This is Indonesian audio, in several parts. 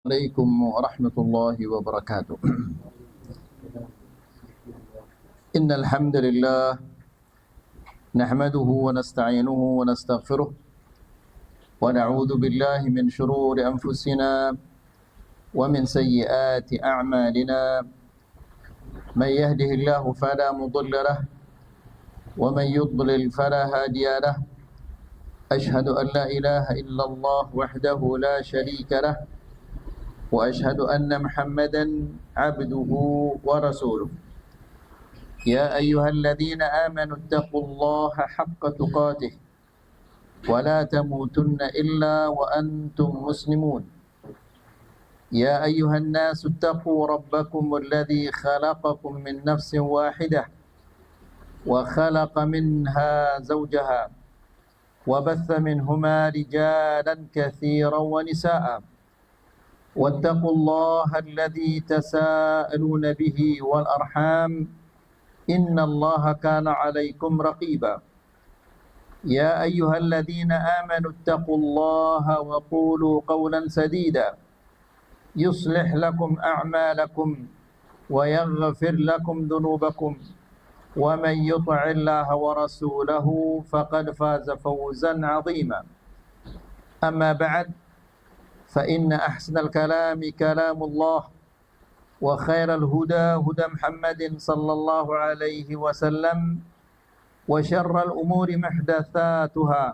عليكم ورحمة الله وبركاته. إن الحمد لله نحمده ونستعينه ونستغفره ونعوذ بالله من شرور أنفسنا ومن سيئات أعمالنا. من يهده الله فلا مضل له ومن يضلل فلا هادي له. أشهد أن لا إله إلا الله وحده لا شريك له وأشهد أن محمدا عبده ورسوله. يا أيها الذين آمنوا اتقوا الله حق تقاته ولا تموتن إلا وأنتم مسلمون. يا أيها الناس اتقوا ربكم الذي خلقكم من نفس واحدة وخلق منها زوجها وبث منهما رجالا كثيرا ونساء. واتقوا الله الذي تساءلون به والأرحام إن الله كان عليكم رقيبا. يا أيها الذين آمنوا اتقوا الله وقولوا قولا سديدا يصلح لكم أعمالكم ويغفر لكم ذنوبكم ومن يطع الله ورسوله فقد فاز فوزا عظيما. أما بعد فإن أحسن الكلام كلام الله وخير الهدى هدى محمد صلى الله عليه وسلم وشر الأمور محدثاتها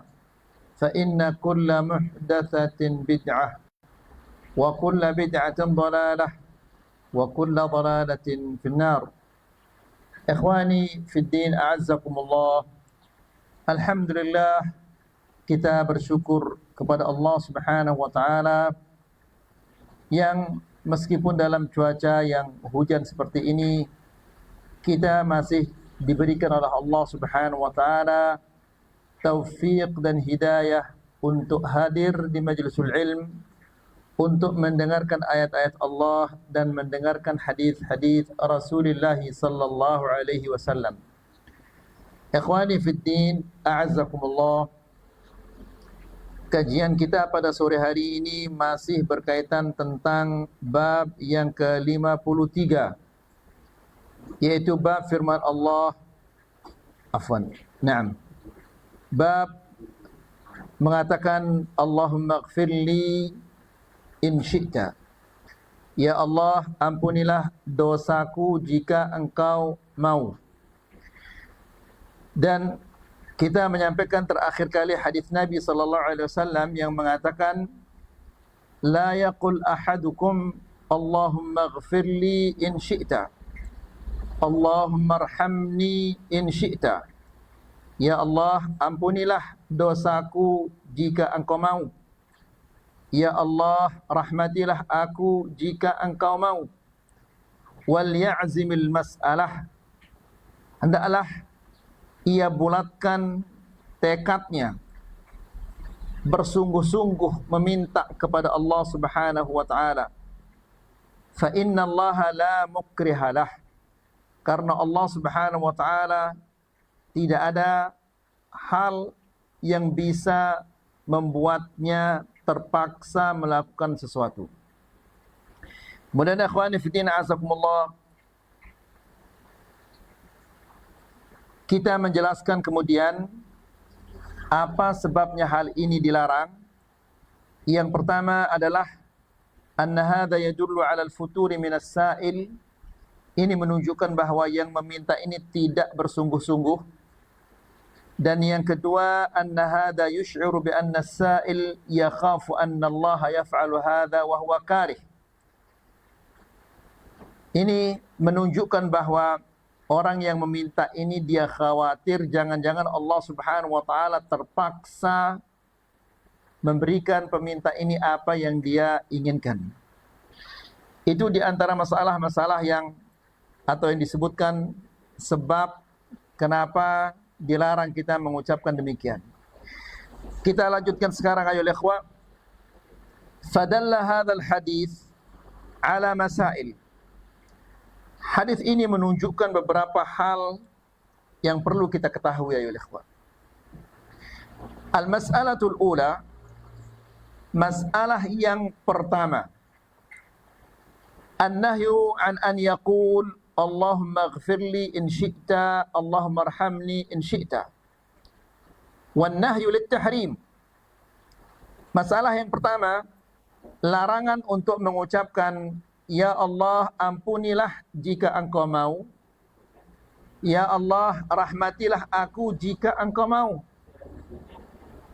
فإن كل محدثة بدعة وكل بدعة ضلالة وكل ضلالة في النار. إخواني في الدين أعزكم الله. Alhamdulillah, kita bersyukur kepada Allah Subhanahu wa taala yang meskipun dalam cuaca yang hujan seperti ini, kita masih diberikan oleh Allah Subhanahu wa taala taufik dan hidayah untuk hadir di majlisul ilm, untuk mendengarkan ayat-ayat Allah dan mendengarkan hadis-hadis Rasulullah sallallahu alaihi wasallam. Ikhwani fid din, a'azzakumullah. Kajian kita pada sore hari ini masih berkaitan tentang bab yang ke-53, yaitu bab firman Allah, bab mengatakan Allahumma ighfirli in syi'ta. Ya Allah, ampunilah dosaku jika engkau mau. Dan kita menyampaikan terakhir kali hadis Nabi sallallahu alaihi wasallam yang mengatakan, la yaqul ahadukum Allahumma ighfirli in syi'ta, Allahumma arhamni in syi'ta. Ya Allah, ampunilah dosaku jika engkau mau. Ya Allah, rahmatilah aku jika engkau mau. Wal ya'zimil mas'alah, hendaklah ia bulatkan tekadnya, bersungguh-sungguh meminta kepada Allah Subhanahu wa taala. Fa inna Allah la mukrihalah, karena Allah Subhanahu wa taala tidak ada hal yang bisa membuatnya terpaksa melakukan sesuatu. Kemudian akhwani fillah azakumullah, kita menjelaskan kemudian apa sebabnya hal ini dilarang. Yang pertama adalah anna hadza yadullu 'ala al-futuri min as-sa'il. Ini menunjukkan bahwa yang meminta ini tidak bersungguh-sungguh. Dan yang kedua, anna hadza yush'iru bi anna as-sa'il yakhafu anna Allah yaf'alu hadza wa huwa karih. Ini menunjukkan bahwa orang yang meminta ini dia khawatir jangan-jangan Allah Subhanahu wa taala terpaksa memberikan peminta ini apa yang dia inginkan. Itu di antara masalah-masalah yang atau yang disebutkan sebab kenapa dilarang kita mengucapkan demikian. Kita lanjutkan sekarang ayo ikhwah. Fadalla hadzal hadis ala masail. Hadis ini menunjukkan beberapa hal yang perlu kita ketahui ayo ikhwah. Al-mas'alatul ula, masalah yang pertama, An-nahyu an yaqul Allahumma ighfirli in syi'ta, Allahumma arhamni in syi'ta. Wan nahyu lit-tahrim. Masalah yang pertama, larangan untuk mengucapkan ya Allah ampunilah jika engkau mau, ya Allah rahmatilah aku jika engkau mau.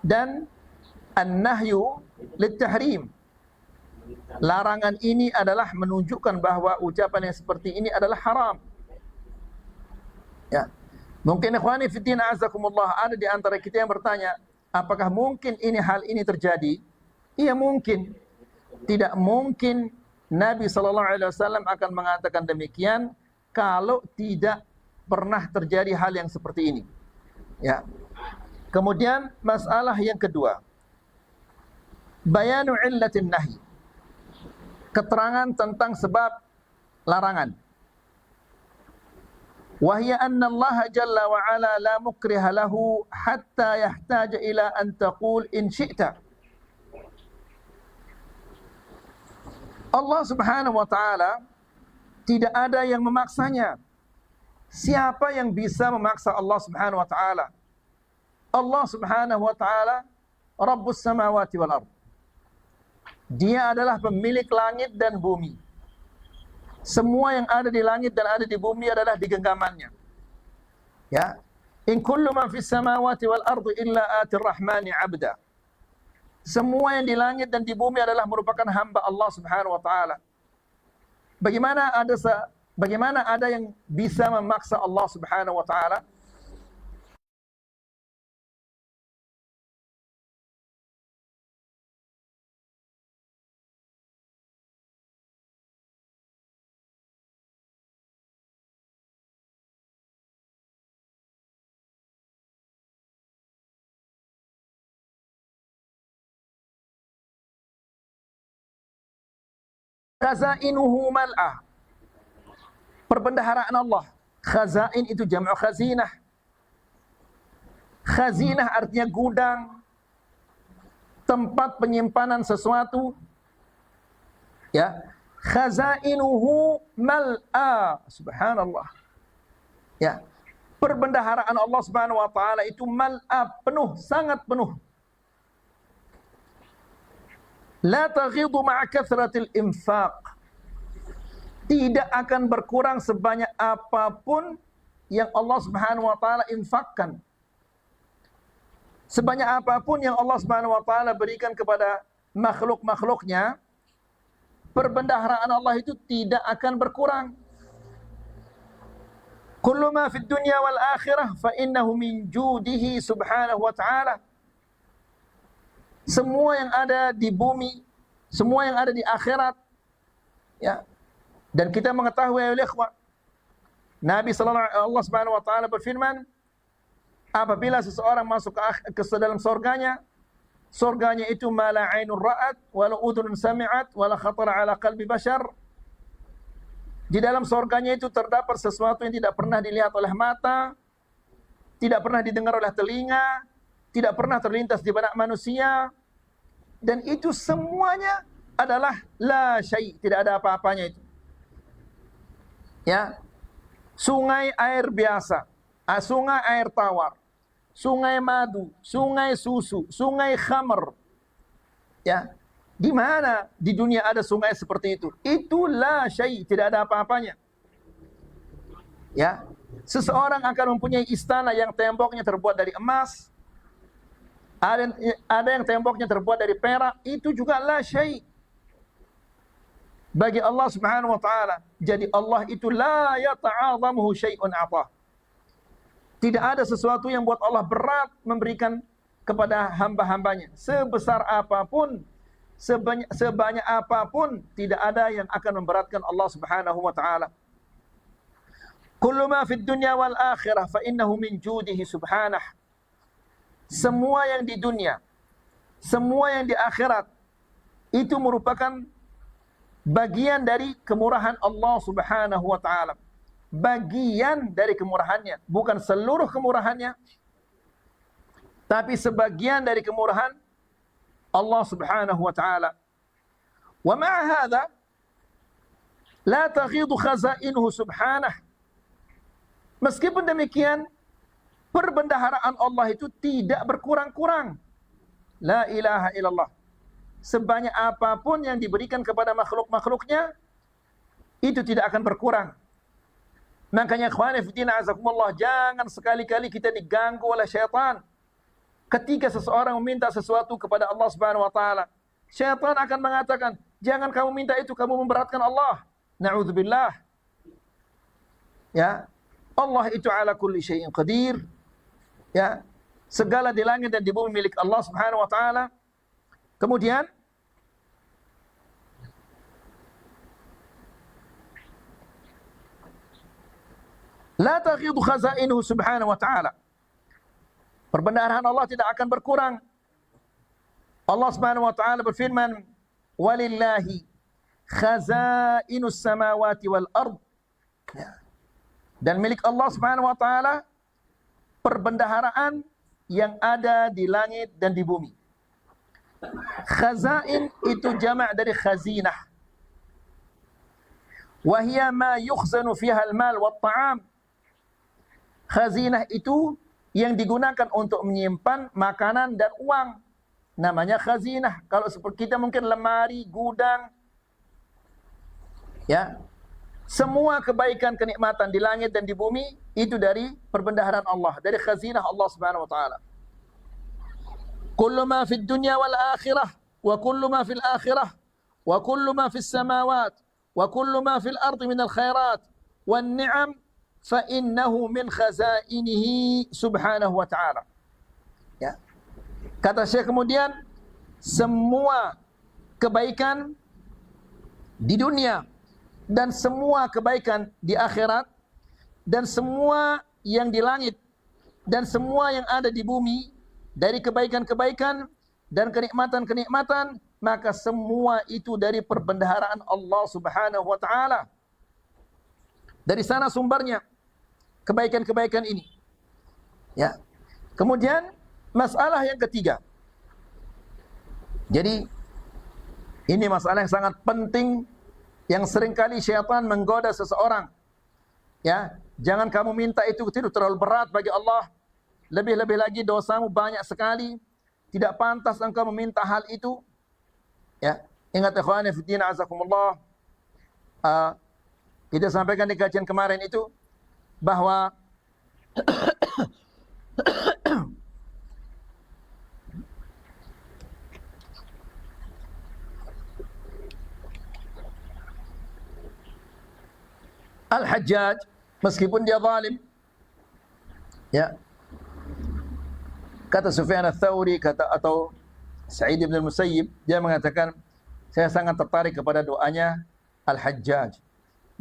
Dan an-nahyu lit-tahrim. Larangan ini adalah menunjukkan bahwa ucapan yang seperti ini adalah haram. Ya. Mungkin ikhwani fiddin azakumullah, ada di antara kita yang bertanya, apakah mungkin hal ini terjadi? Iya mungkin. Tidak mungkin Nabi SAW akan mengatakan demikian kalau tidak pernah terjadi hal yang seperti ini. Ya. Kemudian masalah yang kedua, bayanu illatin nahi. Keterangan tentang sebab larangan. Wahya anna Allah jalla wa ala la mukriha lahu hatta yahtaja ila an taqul in syi'ta. Allah Subhanahu wa taala tidak ada yang memaksanya. Siapa yang bisa memaksa Allah Subhanahu wa taala? Allah Subhanahu wa taala Rabbus samawati wal ardh. Dia adalah pemilik langit dan bumi. Semua yang ada di langit dan ada di bumi adalah di genggamannya. Ya. In kullu man fis samawati wal ardi illa atir rahmani 'abda. Semua yang di langit dan di bumi adalah merupakan hamba Allah Subhanahu wa taala. Bagaimana ada yang bisa memaksa Allah Subhanahu wa taala? Khazainuhu mal'ah. Perbendaharaan Allah. Khazain itu jam'u khazinah. Khazinah artinya gudang, tempat penyimpanan sesuatu. Ya. Khazainuhu mal'a. Subhanallah. Ya. Perbendaharaan Allah Subhanahu wa taala itu mal'a, penuh, sangat penuh. La taghidu ma'a kathratil infaq. Tidak akan berkurang sebanyak apapun yang Allah Subhanahu wa taala infakkan. Sebanyak apapun yang Allah Subhanahu wa taala berikan kepada makhluk-makhluknya, perbendaharaan Allah itu tidak akan berkurang. Kullu ma fid dunya wal akhirah fa innahu min judihi subhanahu wa ta'ala. Semua yang ada di bumi, semua yang ada di akhirat, ya. Dan kita mengetahui ya ikhwah, Nabi Allah Subhanahu wa taala berfirman, apabila seseorang masuk ke dalam surganya, surganya itu ma la 'ainun ra'at wa la udhunun sami'at wa la khatara 'ala qalbi bashar. Di dalam surganya itu terdapat sesuatu yang tidak pernah dilihat oleh mata, tidak pernah didengar oleh telinga, tidak pernah terlintas di benak manusia. Dan itu semuanya adalah la syai', tidak ada apa-apanya itu. Ya. Sungai air biasa, sungai air tawar, sungai madu, sungai susu, sungai khamr. Ya. Di mana di dunia ada sungai seperti itu? Itu la syai', tidak ada apa-apanya. Ya. Seseorang akan mempunyai istana yang temboknya terbuat dari emas, ada yang temboknya terbuat dari perak, itu juga la syai' bagi Allah Subhanahu wa taala. Jadi Allah itu la yata'adhamuhu syai'un 'atah. Tidak ada sesuatu yang buat Allah berat memberikan kepada hamba-hambanya. Sebesar apapun, sebanyak apapun, tidak ada yang akan memberatkan Allah Subhanahu wa taala. Kullu ma fid dunya wal akhirah fa innahu min judihi subhanahu. Semua yang di dunia, semua yang di akhirat, itu merupakan bagian dari kemurahan Allah Subhanahu wa taala. Bagian dari kemurahannya, bukan seluruh kemurahannya, tapi sebagian dari kemurahan Allah Subhanahu wa taala. Wa ma'a hadza, La taghidu khazainuhu subhanah. Meskipun demikian, perbendaharaan Allah itu tidak berkurang-kurang. La ilaha illallah. Sebanyak apapun yang diberikan kepada makhluk-makhluknya, itu tidak akan berkurang. Makanya ikhwani fillah azakumullah, jangan sekali-kali kita diganggu oleh syaitan. Ketika seseorang meminta sesuatu kepada Allah Subhanahu wa taala, syaitan akan mengatakan, "Jangan kamu minta itu, kamu memberatkan Allah." Na'udzubillah. Ya. Allah itu ala kulli syai'in qadir. Ya. Segala di langit dan di bumi milik Allah Subhanahu wa taala. Kemudian la taghidu khazainuhu subhanahu wa ta'ala. Perbendaharaan Allah tidak akan berkurang. Allah Subhanahu wa taala berfirman, "Walillahi khazainus samawati wal ard." Dan milik Allah Subhanahu wa taala perbendaharaan yang ada di langit dan di bumi. Khazain itu jamak dari khazinah. Wa hiya ma yukhzanu fiha al-mal wat ta'am. Khazinah itu yang digunakan untuk menyimpan makanan dan uang. Namanya khazinah. Kalau seperti kita mungkin lemari, gudang. Ya. Semua kebaikan kenikmatan di langit dan di bumi itu dari perbendaharaan Allah, dari khazinah Allah Subhanahu wa taala. Kullu ma fid dunya wal akhirah wa kullu ma fil akhirah wa kullu ma fis samawat wa kullu ma fil ardi min al khairat wan ni'am فَإِنَّهُ مِنْ خَزَائِنِهِ سُبْحَانَهُ وَتَعَالَى. Ya. Kata Syekh kemudian, semua kebaikan di dunia dan semua kebaikan di akhirat dan semua yang di langit dan semua yang ada di bumi dari kebaikan-kebaikan dan kenikmatan-kenikmatan, maka semua itu dari perbendaharaan Allah Subhanahu wa taala. Dari sana sumbernya kebaikan-kebaikan ini. Ya. Kemudian masalah yang ketiga. Jadi ini masalah yang sangat penting yang seringkali syaitan menggoda seseorang. Ya, jangan kamu minta itu terlalu berat bagi Allah. Lebih-lebih lagi dosamu banyak sekali. Tidak pantas engkau meminta hal itu. Ya, ingat ikhwani fi din azakumullah. Kita sampaikan di kajian kemarin itu bahwa Al-Hajjaj meskipun dia zalim, ya, kata Sufyan ats-Tsauri atau Sa'id bin al-Musayyib, dia mengatakan saya sangat tertarik kepada doanya Al-Hajjaj.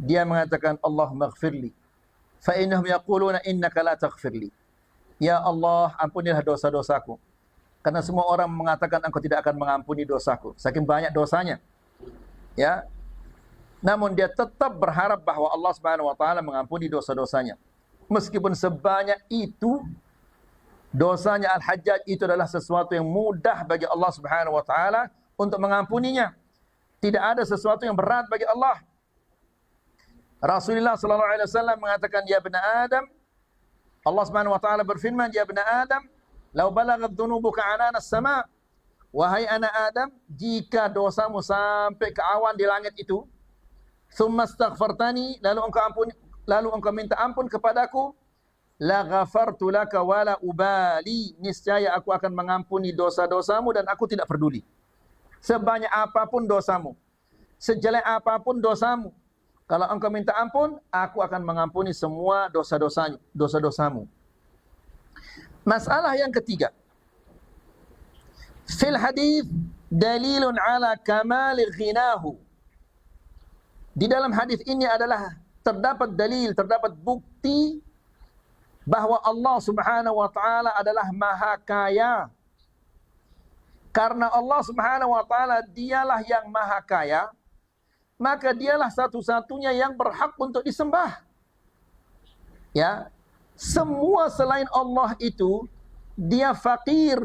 Dia mengatakan Allahumma ighfirli fa innahum yaquluna innaka la taghfirli. Ya Allah, ampunilah dosa-dosaku. Karena semua orang mengatakan engkau tidak akan mengampuni dosaku, saking banyak dosanya. Ya. Namun dia tetap berharap bahwa Allah Subhanahu wa taala mengampuni dosa-dosanya. Meskipun sebanyak itu dosanya Al-Hajjaj, itu adalah sesuatu yang mudah bagi Allah Subhanahu wa taala untuk mengampuninya. Tidak ada sesuatu yang berat bagi Allah. Rasulullah sallallahu alaihi wasallam mengatakan, ya ibn Adam, Allah Subhanahu wa taala berfirman, ya ibn Adam, law balaghat dhunubuka anana as-sama, wahai anak Adam, jika dosamu sampai ke awan di langit itu, thumma astaghfartani, lalu engkau minta ampun kepadaku, la ghafartu laka wala ubali, niscaya aku akan mengampuni dosa-dosamu dan aku tidak peduli. Sebanyak apapun dosamu, sejelek apapun dosamu, kalau engkau minta ampun, aku akan mengampuni semua dosa-dosamu. Masalah yang ketiga. Fil hadis dalilun ala kamali ghinahu. Di dalam hadis ini adalah terdapat dalil, terdapat bukti bahwa Allah Subhanahu wa taala adalah Maha Kaya. Karena Allah Subhanahu wa taala dialah yang Maha Kaya, maka dialah satu-satunya yang berhak untuk disembah. Ya, semua selain Allah itu dia fakir.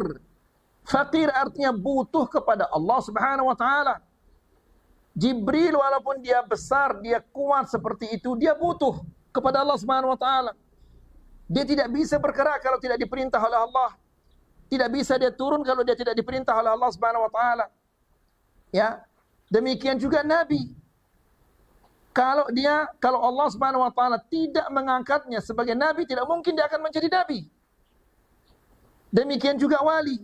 Fakir artinya butuh kepada Allah Subhanahu wa taala. Jibril walaupun dia besar, dia kuat seperti itu, dia butuh kepada Allah Subhanahu wa taala. Dia tidak bisa bergerak kalau tidak diperintah oleh Allah. Tidak bisa dia turun kalau dia tidak diperintah oleh Allah Subhanahu wa taala. Ya. Demikian juga Nabi. Kalau Allah Subhanahu wa taala tidak mengangkatnya sebagai nabi, tidak mungkin dia akan menjadi nabi. Demikian juga wali.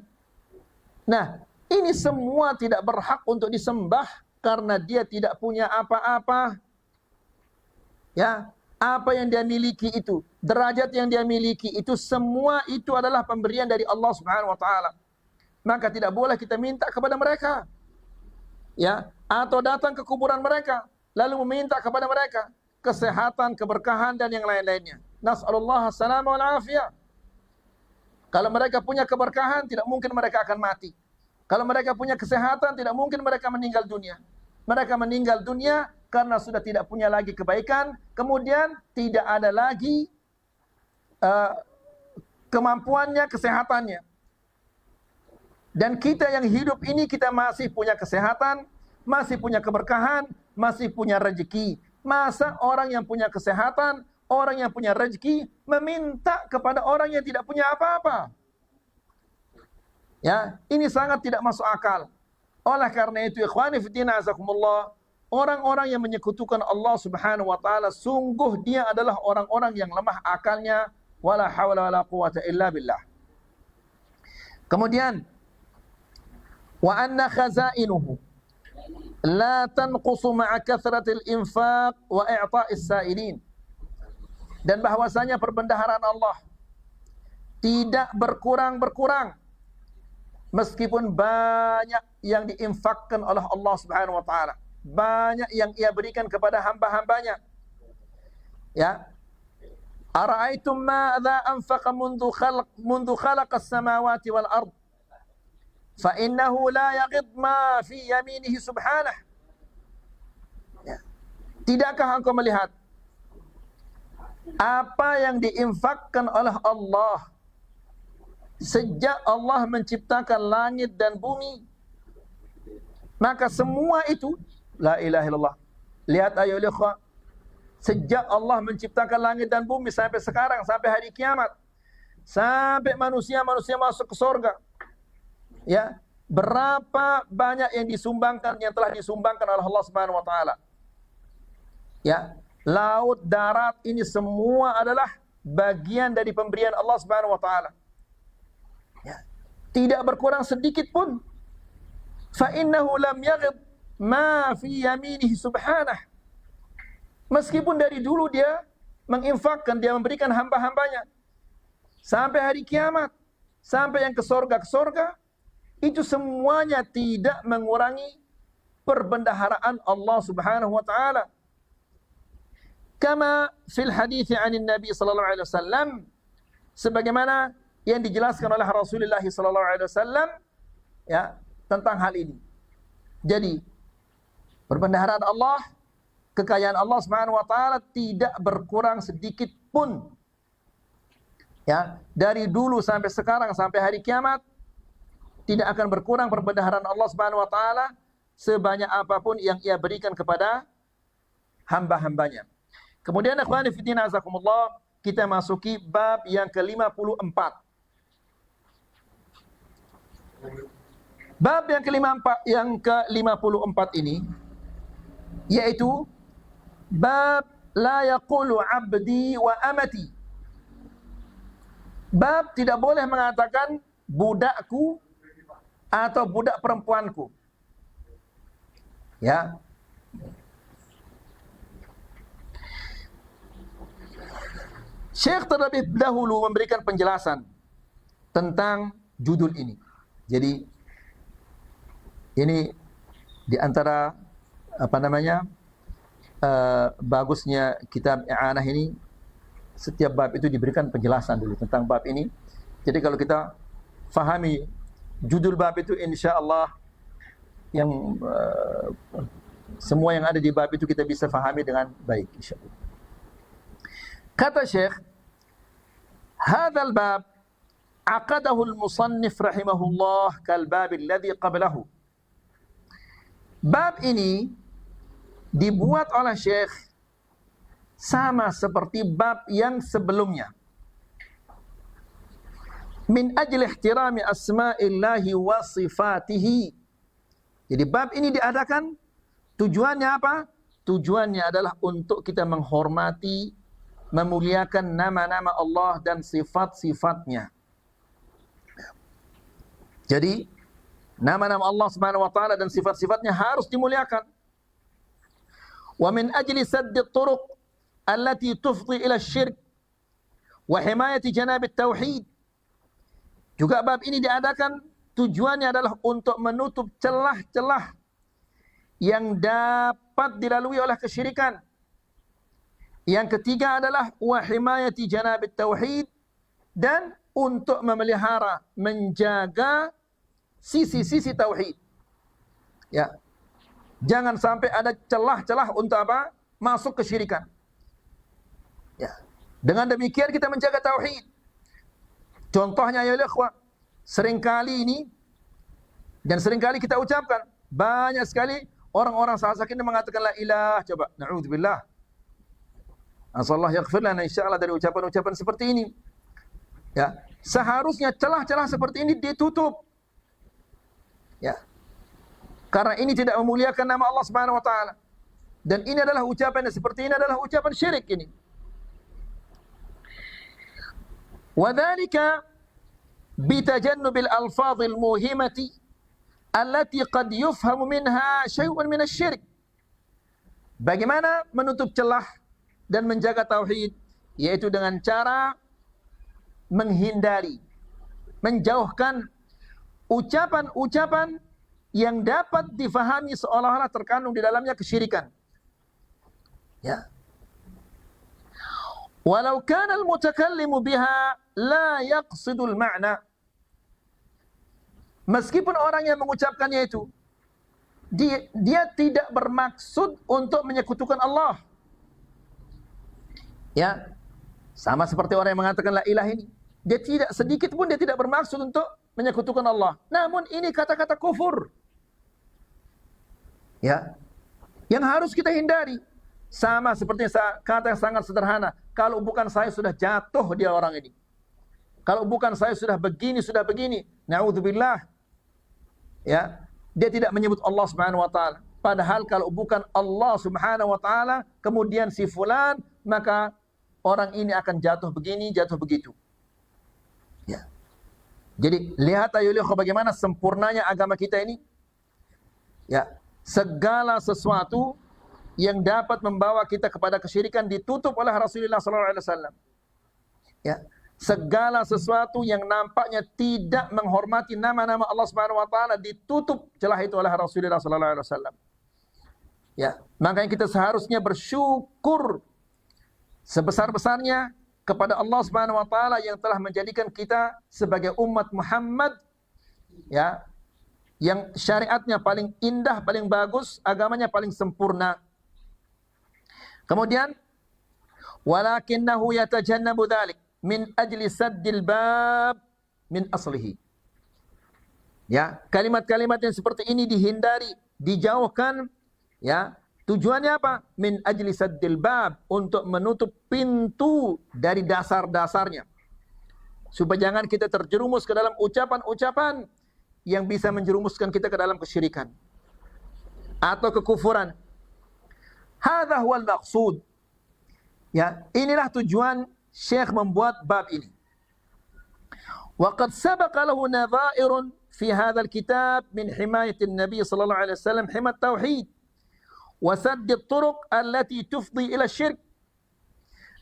Nah, ini semua tidak berhak untuk disembah karena dia tidak punya apa-apa. Ya, apa yang dia miliki itu, derajat yang dia miliki itu, semua itu adalah pemberian dari Allah Subhanahu wa taala. Maka tidak boleh kita minta kepada mereka. Ya, atau datang ke kuburan mereka lalu meminta kepada mereka kesehatan, keberkahan dan yang lain-lainnya. Nas'alullah as-salama wal afiyah. Kalau mereka punya keberkahan, tidak mungkin mereka akan mati. Kalau mereka punya kesehatan, tidak mungkin mereka meninggal dunia. Mereka meninggal dunia karena sudah tidak punya lagi kebaikan, kemudian tidak ada lagi kemampuannya, kesehatannya. Dan kita yang hidup ini, kita masih punya kesehatan, masih punya keberkahan, masih punya rezeki. Masa orang yang punya kesehatan, orang yang punya rezeki meminta kepada orang yang tidak punya apa-apa? Ya, ini sangat tidak masuk akal. Oleh karena itu, ikhwani fiddin azakumullah, orang-orang yang menyekutukan Allah Subhanahu wa taala, sungguh dia adalah orang-orang yang lemah akalnya, wala haula wala quwata illa billah. Kemudian, wa anna khazainuhu la tanqusu ma'a kathratil infaq wa i'ta'is sa'ilin. Dan bahwasanya perbendaharaan Allah tidak berkurang-berkurang meskipun banyak yang diinfakkan oleh Allah Subhanahu wa taala, banyak yang ia berikan kepada hamba-hambanya. Ya. Ara'aitum ma'adha anfaqa mundu khalaqas samawati wal ard fa innahu la yaghid ma fi yaminihi subhanah. Ya. Tidakkah engkau melihat apa yang diinfakkan oleh Allah sejak Allah menciptakan langit dan bumi? Maka semua itu, la ilaha illallah. Lihat ayo ikhwah, sejak Allah menciptakan langit dan bumi sampai sekarang, sampai hari kiamat, sampai manusia masuk ke surga, ya, berapa banyak yang disumbangkan, yang telah disumbangkan oleh Allah Subhanahu wa taala. Ya, laut, darat, ini semua adalah bagian dari pemberian Allah Subhanahu wa taala. Ya. Tidak berkurang sedikit pun. Fa innahu lam yaghid ma fi yaminihi subhanah. Meskipun dari dulu dia menginfakkan, dia memberikan hamba-hambanya sampai hari kiamat, sampai yang ke surga, itu semuanya tidak mengurangi perbendaharaan Allah Subhanahu wa taala. Kama fil hadits 'anil Nabi sallallahu alaihi wasallam, sebagaimana yang dijelaskan oleh Rasulullah sallallahu alaihi wasallam, ya, tentang hal ini. Jadi, perbendaharaan Allah, kekayaan Allah Subhanahu wa taala tidak berkurang sedikit pun. Ya, dari dulu sampai sekarang sampai hari kiamat tidak akan berkurang perbendaharaan Allah Subhanahu wa taala sebanyak apapun yang ia berikan kepada hamba-hambanya. Kemudian ikhwani fiddin azakumullah, kita masuki bab yang ke-54. Bab yang ke-54 ini yaitu bab la yaqulu abdi wa amati. Bab tidak boleh mengatakan budakku atau budak perempuanku. Ya. Syekh terlebih dahulu memberikan penjelasan tentang judul ini. Jadi ini di antara bagusnya kitab I'anah ini, setiap bab itu diberikan penjelasan dulu tentang bab ini. Jadi kalau kita fahami judul bab itu, insyaallah yang semua yang ada di bab itu kita bisa fahami dengan baik insyaallah. Kata Syekh, hadzal bab aqadahu al-musannif rahimahullah kal bab alladhi qablahu. Bab ini dibuat oleh Syekh sama seperti bab yang sebelumnya. Min ajli ihtirami asma'illahi wa sifatihi. Jadi bab ini diadakan tujuannya apa? Tujuannya adalah untuk kita menghormati, memuliakan nama-nama Allah dan sifat-sifatnya. Jadi nama-nama Allah Subhanahu wa taala dan sifat-sifatnya harus dimuliakan. Wa min ajli sadd at-turuq allati tufdi ila asy-syirk wa himayati janab at-tauhid. Juga bab ini diadakan tujuannya adalah untuk menutup celah-celah yang dapat dilalui oleh kesyirikan. Yang ketiga adalah wa himayati janab at-tauhid, dan untuk memelihara, menjaga sisi-sisi tauhid. Ya. Jangan sampai ada celah-celah untuk apa? Masuk kesyirikan. Ya. Dengan demikian kita menjaga tauhid. Contohnya ya ikhwah, seringkali ini dan seringkali kita ucapkan, banyak sekali orang-orang saat ini mengatakan la ilah, coba na'udzubillah. Asallahu yaghfir lana insyaallah dari ucapan-ucapan seperti ini. Ya, seharusnya celah-celah seperti ini ditutup. Ya. Karena ini tidak memuliakan nama Allah Subhanahu wa taala. Dan ini adalah ucapan seperti ini adalah ucapan syirik ini. وذلك بتجنب الألفاظ الموهمة التي قد يفهم منها شيء من الشرك. Bagaimana menutup celah dan menjaga tauhid? Yaitu dengan cara menghindari, menjauhkan ucapan-ucapan yang dapat difahami seolah-olah terkandung di dalamnya kesyirikan. Ya. Walau kana al-mutakallimu biha la yaqsidul ma'na. Meskipun orang yang mengucapkannya itu dia tidak bermaksud untuk menyekutukan Allah. Ya. Sama seperti orang yang mengatakan la ilaha ini. Dia tidak sedikit pun dia tidak bermaksud untuk menyekutukan Allah. Namun ini kata-kata kufur. Ya. Yang harus kita hindari. Sama seperti kata yang sangat sederhana. Kalau bukan saya sudah jatuh dia orang ini. Kalau bukan saya sudah begini, sudah begini. Na'udzubillah. Ya. Dia tidak menyebut Allah Subhanahu wa taala. Padahal kalau bukan Allah Subhanahu wa taala, kemudian si fulan, maka orang ini akan jatuh begini, jatuh begitu. Ya. Jadi lihat ayo bagaimana sempurnanya agama kita ini. Ya. Segala sesuatu yang dapat membawa kita kepada kesyirikan ditutup oleh Rasulullah SAW. Ya, segala sesuatu yang nampaknya tidak menghormati nama-nama Allah Subhanahu Wa Taala ditutup celah itu oleh Rasulullah SAW. Ya, makanya kita seharusnya bersyukur sebesar-besarnya kepada Allah Subhanahu Wa Taala yang telah menjadikan kita sebagai umat Muhammad, ya, yang syariatnya paling indah, paling bagus, agamanya paling sempurna. Kemudian walakinnahu yatajannabu dzalik min ajli saddil bab min aslihi. Ya, kalimat-kalimat yang seperti ini dihindari, dijauhkan, ya. Tujuannya apa? Min ajli saddil bab, untuk menutup pintu dari dasar-dasarnya. Supaya jangan kita terjerumus ke dalam ucapan-ucapan yang bisa menjerumuskan kita ke dalam kesyirikan atau kekufuran. Hadza huwal maqsud. Ya, inilah tujuan Syekh membuat bab ini. Wa qad sabaqa lahu nadha'irun fi hadzal kitab min himayati an-nabi sallallahu alaihi wasallam himat tauhid wa sadd at-turuq allati tufdi ila syirk.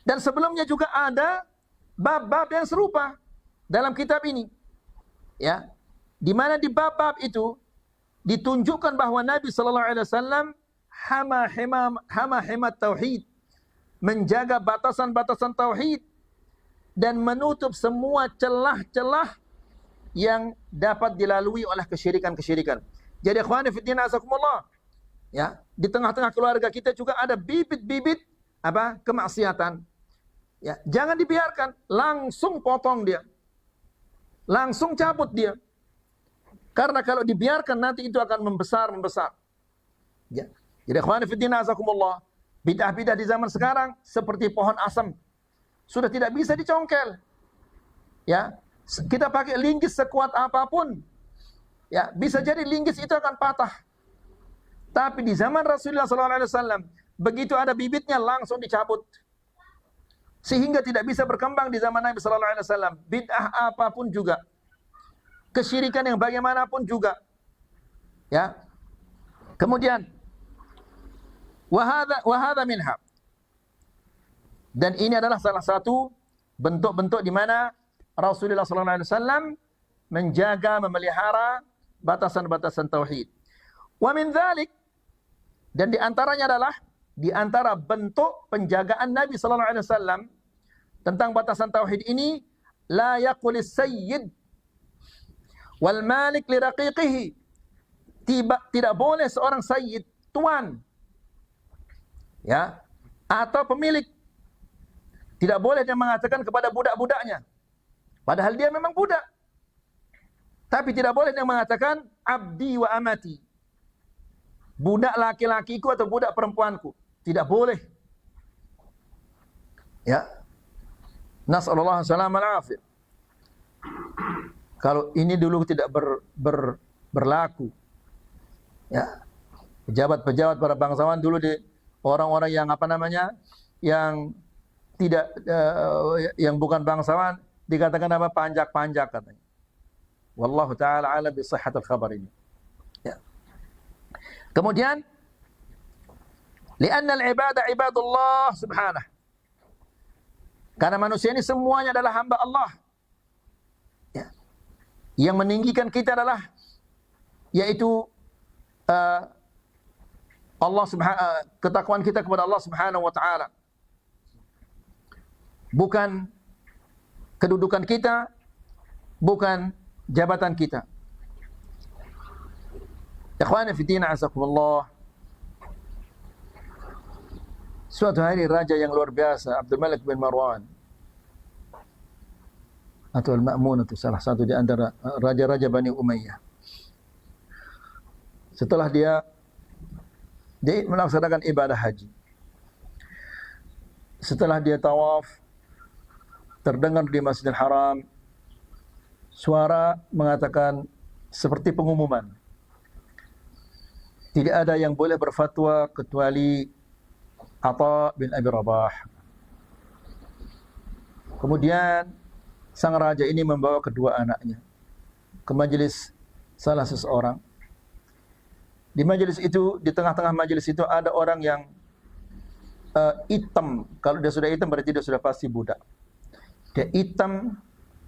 Dan sebelumnya juga ada bab-bab yang serupa dalam kitab ini. Ya, di mana di bab-bab itu ditunjukkan bahwa Nabi sallallahu alaihi wasallam hama himat tauhid, menjaga batasan-batasan tauhid dan menutup semua celah-celah yang dapat dilalui oleh kesyirikan-kesyirikan. Jadi ikhwani fi din azakumullah, ya, di tengah-tengah keluarga kita juga ada bibit-bibit apa? Kemaksiatan. Ya, jangan dibiarkan, langsung potong dia. Langsung cabut dia. Karena kalau dibiarkan nanti itu akan membesar. Ya. Jadi ikhwan fillah azakumullah, bid'ah-bid'ah di zaman sekarang seperti pohon asam, sudah tidak bisa dicongkel. Ya, kita pakai linggis sekuat apapun, ya bisa jadi linggis itu akan patah. Tapi di zaman Rasulullah SAW, begitu ada bibitnya langsung dicabut, sehingga tidak bisa berkembang di zaman Nabi SAW. Bid'ah apapun juga, kesyirikan yang bagaimanapun juga, ya. Kemudian wahada minha. Dan ini adalah salah satu bentuk-bentuk di mana Rasulullah SAW menjaga, memelihara batasan-batasan tauhid. Wa min dzalik, dan di antaranya adalah di antara bentuk penjagaan Nabi SAW tentang batasan tauhid ini, la yaqulis sayyid wal malik li raqiqihi. Tidak boleh seorang sayyid, tuan, ya, atau pemilik, tidak boleh dia mengatakan kepada budak-budaknya, padahal dia memang budak. Tapi tidak boleh dia mengatakan abdi wa amati, budak laki-lakiku atau budak perempuanku. Tidak boleh. Ya. Nas'alullah salam al-afiyah. Kalau ini dulu tidak berlaku. Ya. Pejabat-pejabat para bangsawan dulu, di orang-orang yang yang tidak yang bukan bangsawan, dikatakan apa? Panjak-panjak katanya. Wallahu taala alam bi sihhatil khabar ini. Ya. Kemudian li'anna al-ibadah ibadullah subhanahu. Karena manusia ini semuanya adalah hamba Allah. Ya. Yang meninggikan kita adalah yaitu Allah ketakwaan kita kepada Allah Subhanahu wa taala. Bukan kedudukan kita, bukan jabatan kita. Ikhwani fi din azakumullah. Suatu hari raja yang luar biasa, Abdul Malik bin Marwan, atau Al-Ma'mun, itu salah satu di antara raja-raja Bani Umayyah. Setelah dia melaksanakan ibadah haji, setelah dia tawaf, terdengar di Masjidil Haram suara mengatakan seperti pengumuman, tidak ada yang boleh berfatwa kecuali Atha bin Abi Rabah. Kemudian sang raja ini membawa kedua anaknya ke majelis salah seseorang. Di majelis itu, di tengah-tengah majelis itu ada orang yang hitam. Kalau dia sudah hitam berarti dia sudah pasti budak. Dia hitam,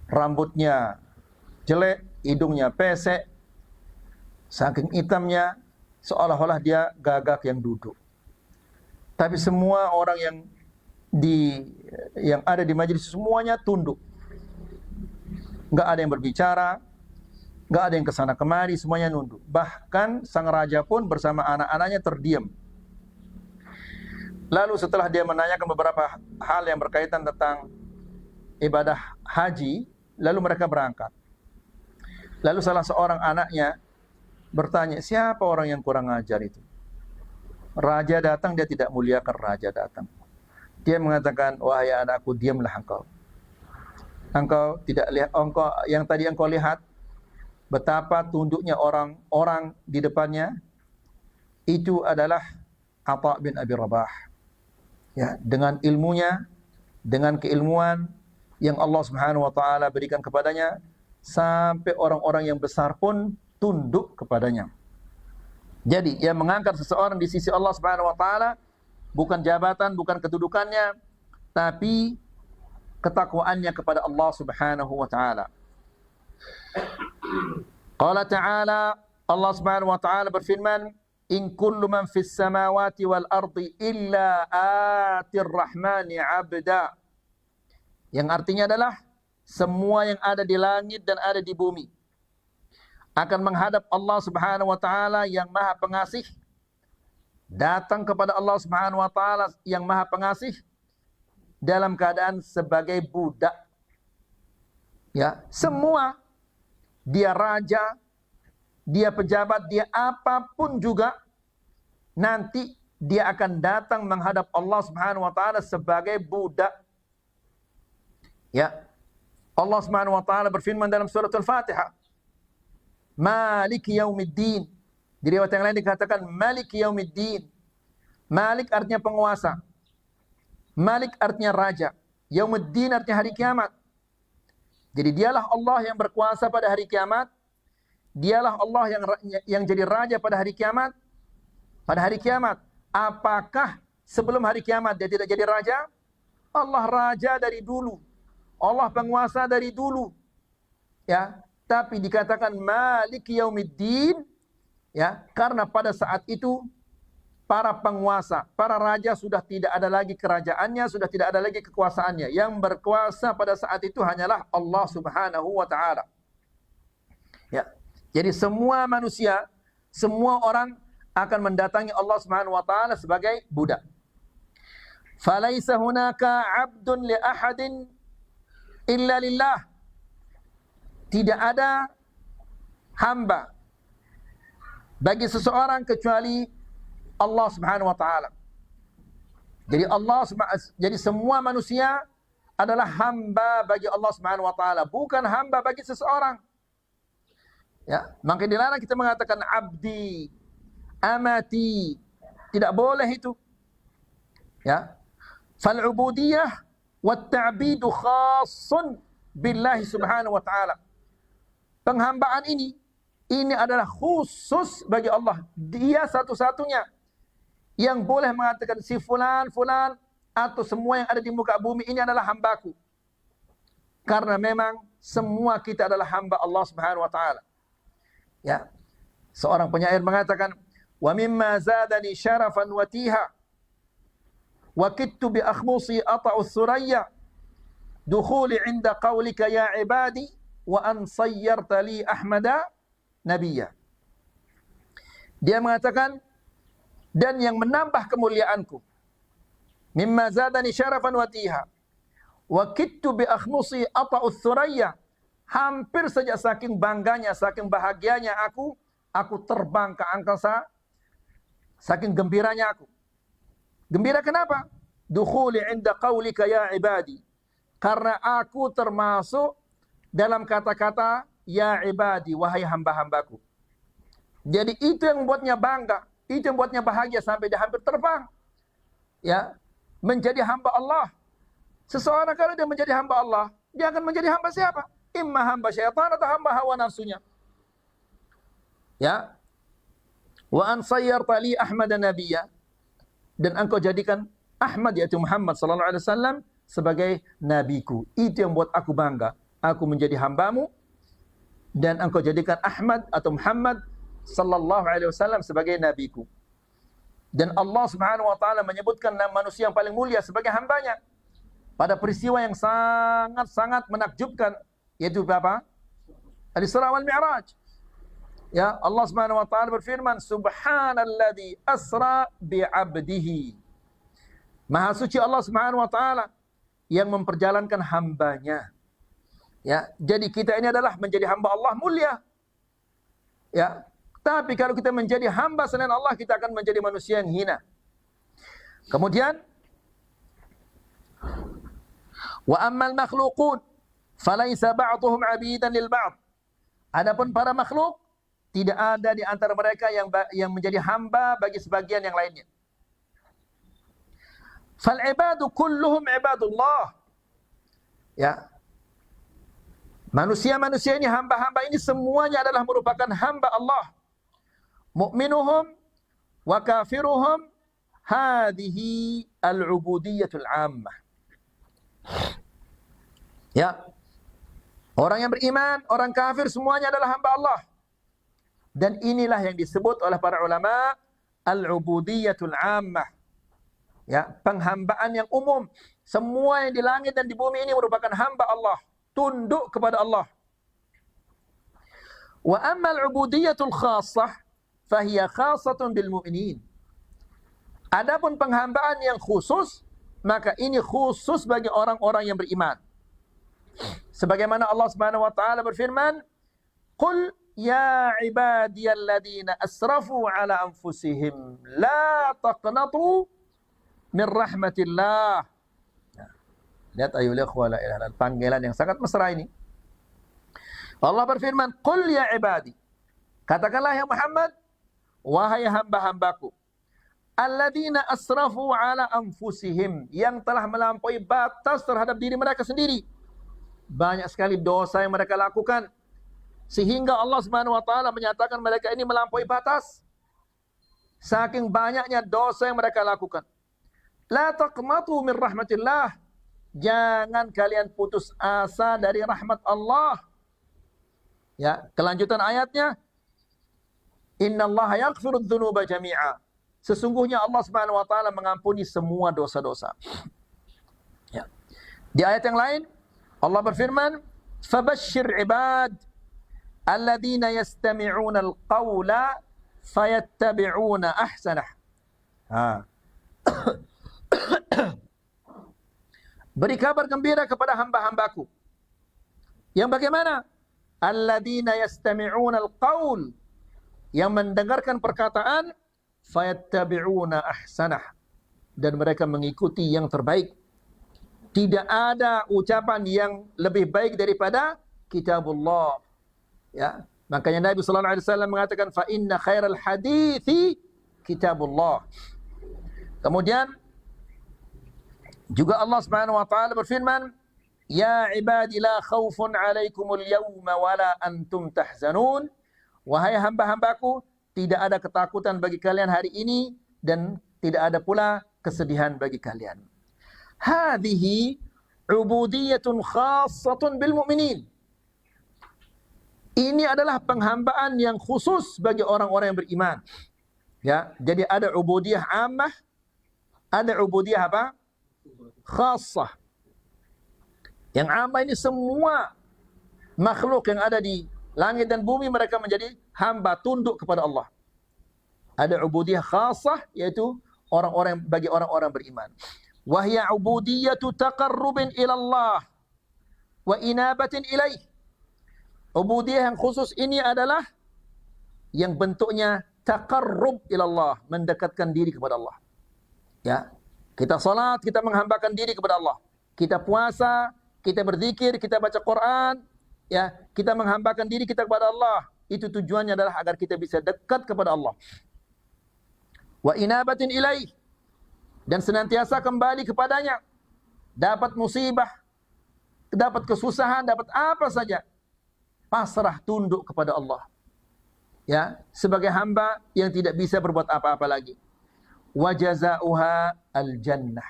rambutnya jelek, hidungnya pesek. Saking hitamnya, seolah-olah dia gagak yang duduk. Tapi semua orang yang ada di majelis semuanya tunduk. Enggak ada yang berbicara, enggak ada yang kesana kemari, semuanya nunduk. Bahkan sang raja pun bersama anak-anaknya terdiam. Lalu setelah dia menanyakan beberapa hal yang berkaitan tentang ibadah haji, lalu mereka berangkat. Lalu salah seorang anaknya bertanya, siapa orang yang kurang ajar itu? Raja datang, dia tidak muliakan raja datang. Dia mengatakan, wahai anakku, diamlah engkau. Engkau tidak lihat, yang tadi engkau lihat betapa tunduknya orang-orang di depannya, itu adalah Atha bin Abi Rabah. Ya, dengan ilmunya, dengan keilmuan yang Allah Subhanahu wa taala berikan kepadanya, sampai orang-orang yang besar pun tunduk kepadanya. Jadi, yang mengangkat seseorang di sisi Allah Subhanahu wa taala bukan jabatan, bukan kedudukannya, tapi ketakwaannya kepada Allah Subhanahu wa taala. Qala ta'ala, Allah Subhanahu wa taala berfirman, in kullu man fis samawati wal ardi illa atir rahmani 'abda. Yang artinya adalah semua yang ada di langit dan ada di bumi akan menghadap Allah Subhanahu wa taala yang Maha Pengasih, datang kepada Allah Subhanahu wa taala yang Maha Pengasih dalam keadaan sebagai budak. Ya, semua, dia raja, dia pejabat, dia apapun juga, nanti dia akan datang menghadap Allah Subhanahu wa taala sebagai budak. Ya. Allah Subhanahu wa taala berfirman dalam surah Al-Fatihah, Maliki yaumiddin. Di riwayat yang lain dikatakan Maliki yaumiddin. Malik artinya penguasa. Malik artinya raja. Yaumuddin artinya hari kiamat. Jadi dialah Allah yang berkuasa pada hari kiamat. Dialah Allah yang jadi raja pada hari kiamat. Pada hari kiamat, apakah sebelum hari kiamat dia tidak jadi raja? Allah raja dari dulu. Allah penguasa dari dulu. Ya, tapi dikatakan Maliki yaumiddin, ya, karena pada saat itu para penguasa, para raja sudah tidak ada lagi kerajaannya, sudah tidak ada lagi kekuasaannya. Yang berkuasa pada saat itu hanyalah Allah Subhanahu wa taala. Ya. Jadi semua manusia, semua orang akan mendatangi Allah Subhanahu wa taala sebagai budak. Falaisa hunaka 'abdun li ahadin illa lillah. Tidak ada hamba bagi seseorang kecuali Allah Subhanahu wa taala. Jadi semua manusia adalah hamba bagi Allah Subhanahu wa taala, bukan hamba bagi seseorang. Ya, maka dilarang kita mengatakan abdi, amati. Tidak boleh itu. Ya. Fal ubudiyah wat ta'bidu khassun billahi Subhanahu wa taala. Penghambaan ini adalah khusus bagi Allah. Dia satu-satunya yang boleh mengatakan si fulan atau semua yang ada di muka bumi ini adalah hambaku. Karena memang semua kita adalah hamba Allah Subhanahu wa taala. Ya. Seorang penyair mengatakan, "Wa mimma zadani syarafan wa tiha wa kittu bi akhmusi ata'u thuraya dukhuli 'inda qawlika ya ibadi wa an sayyarta li ahmada nabiyya." Dia mengatakan, dan yang menambah kemuliaanku, mimma zadani syarafan wa tiha wa kittu bi akhmusi ata'u thuraya, hampir saja saking bangganya, saking bahagianya aku terbang ke angkasa, saking gembiranya aku. Gembira kenapa? Dukhuli 'inda qaulika ya ibadi. Karena aku termasuk dalam kata-kata ya ibadi, wahai hamba-hambaku. Jadi itu yang membuatnya bangga, itu yang membuatnya bahagia sampai dia hampir terbang. Ya, menjadi hamba Allah. Seseorang kalau dia menjadi hamba Allah, dia akan menjadi hamba siapa? Imma hamba syaitan atau hamba hawa nafsunya. Ya. Wa an sayyarta li ahmada nabiyya, dan engkau jadikan Ahmad yaitu Muhammad sallallahu alaihi wasallam sebagai nabiku. Itu yang buat aku bangga. Aku menjadi hambamu dan engkau jadikan Ahmad atau Muhammad sallallahu alaihi wasallam sebagai nabiku. Dan Allah Subhanahu wa taala menyebutkan manusia yang paling mulia sebagai hambanya pada peristiwa yang sangat-sangat menakjubkan, yaitu apa? Al-Isra wal Mi'raj. Ya, Allah Subhanahu wa taala berfirman, Subhanalladzi asra bi'abdihi. Maha suci Allah Subhanahu wa taala yang memperjalankan hambanya. Ya, jadi kita ini adalah menjadi hamba Allah mulia. Ya, tapi kalau kita menjadi hamba selain Allah, kita akan menjadi manusia yang hina. Kemudian, wa ammal makhluqun falaisa ba'dhum 'abidan lil ba'd. Adapun para makhluk, tidak ada di antara mereka yang menjadi hamba bagi sebagian yang lainnya. Fal ibadu kulluhum ibadullah. Ya. Manusia-manusia ini, hamba-hamba ini semuanya adalah merupakan hamba Allah. Mu'minuhum wa kafiruhum hadhihi al-ubudiyatul 'ammah. Ya. Orang yang beriman, orang kafir semuanya adalah hamba Allah. Dan inilah yang disebut oleh para ulama al-ubudiyatul 'ammah. Ya, penghambaan yang umum. Semua yang di langit dan di bumi ini merupakan hamba Allah, tunduk kepada Allah. Wa amma al-ubudiyatul khassah fahiya khassatun bil mu'minin. Adapun penghambaan yang khusus, maka ini khusus bagi orang-orang yang beriman. Sebagaimana Allah Subhanahu wa taala berfirman, "Qul ya ibadiyalladzina asrafu ala anfusihim la taqnatu min rahmatillah. Lihat ayol ikhwah la ilaha illallah, panggilan yang sangat mesra ini. Allah berfirman, "Qul ya ibadi." Katakanlah ya Muhammad, wahai hamba-hambaku, alladzina asrafu ala anfusihim, yang telah melampaui batas terhadap diri mereka sendiri. Banyak sekali dosa yang mereka lakukan sehingga Allah Subhanahu wa taala menyatakan mereka ini melampaui batas. Saking banyaknya dosa yang mereka lakukan. La taqnatu min rahmatillah. Jangan kalian putus asa dari rahmat Allah. Ya, kelanjutan ayatnya, innallaha yaghfiru dzunuba jami'a. Sesungguhnya Allah Subhanahu wa taala mengampuni semua dosa-dosa. Ya. Di ayat yang lain Allah berfirman, "Fabashshir 'ibad alladzina yastami'una al-qawla fayattabi'una ahsanah." Beri kabar gembira kepada hamba-hambaku. Yang bagaimana? Alladzina yastami'una al-qawl, yang mendengarkan perkataan, fayattabi'una ahsanah, dan mereka mengikuti yang terbaik. Tidak ada ucapan yang lebih baik daripada kitabullah. Ya, makanya Nabi sallallahu alaihi wasallam mengatakan fa inna khairal hadithi kitabullah. Kemudian juga Allah Subhanahu wa taala berfirman, "Ya ibadi la khaufun 'alaikumul yawma wala antum tahzanun." Wahai hamba-hambaku, tidak ada ketakutan bagi kalian hari ini dan tidak ada pula kesedihan bagi kalian. Hadhihi ubudiyatun khassatun bil mu'minin. Ini adalah penghambaan yang khusus bagi orang-orang yang beriman. Ya, jadi ada ubudiyah ammah, ada ubudiyah apa? Khassah. Yang ammah ini semua makhluk yang ada di langit dan bumi mereka menjadi hamba tunduk kepada Allah. Ada ubudiyah khassah, yaitu orang-orang bagi orang-orang beriman. Wahya ubudiyatu taqarrubin ila Allah wa inabatin ilaih. Ubudiyah yang khusus ini adalah yang bentuknya taqarrub ila Allah, mendekatkan diri kepada Allah. Ya, kita salat, kita menghambakan diri kepada Allah. Kita puasa, kita berzikir, kita baca Quran, ya, kita menghambakan diri kita kepada Allah. Itu tujuannya adalah agar kita bisa dekat kepada Allah. Wa inabatin ilaih, dan senantiasa kembali kepadanya. Dapat musibah, dapat kesusahan, dapat apa saja, pasrah tunduk kepada Allah. Ya, sebagai hamba yang tidak bisa berbuat apa-apa lagi. Wa jazaa'uha al-jannah.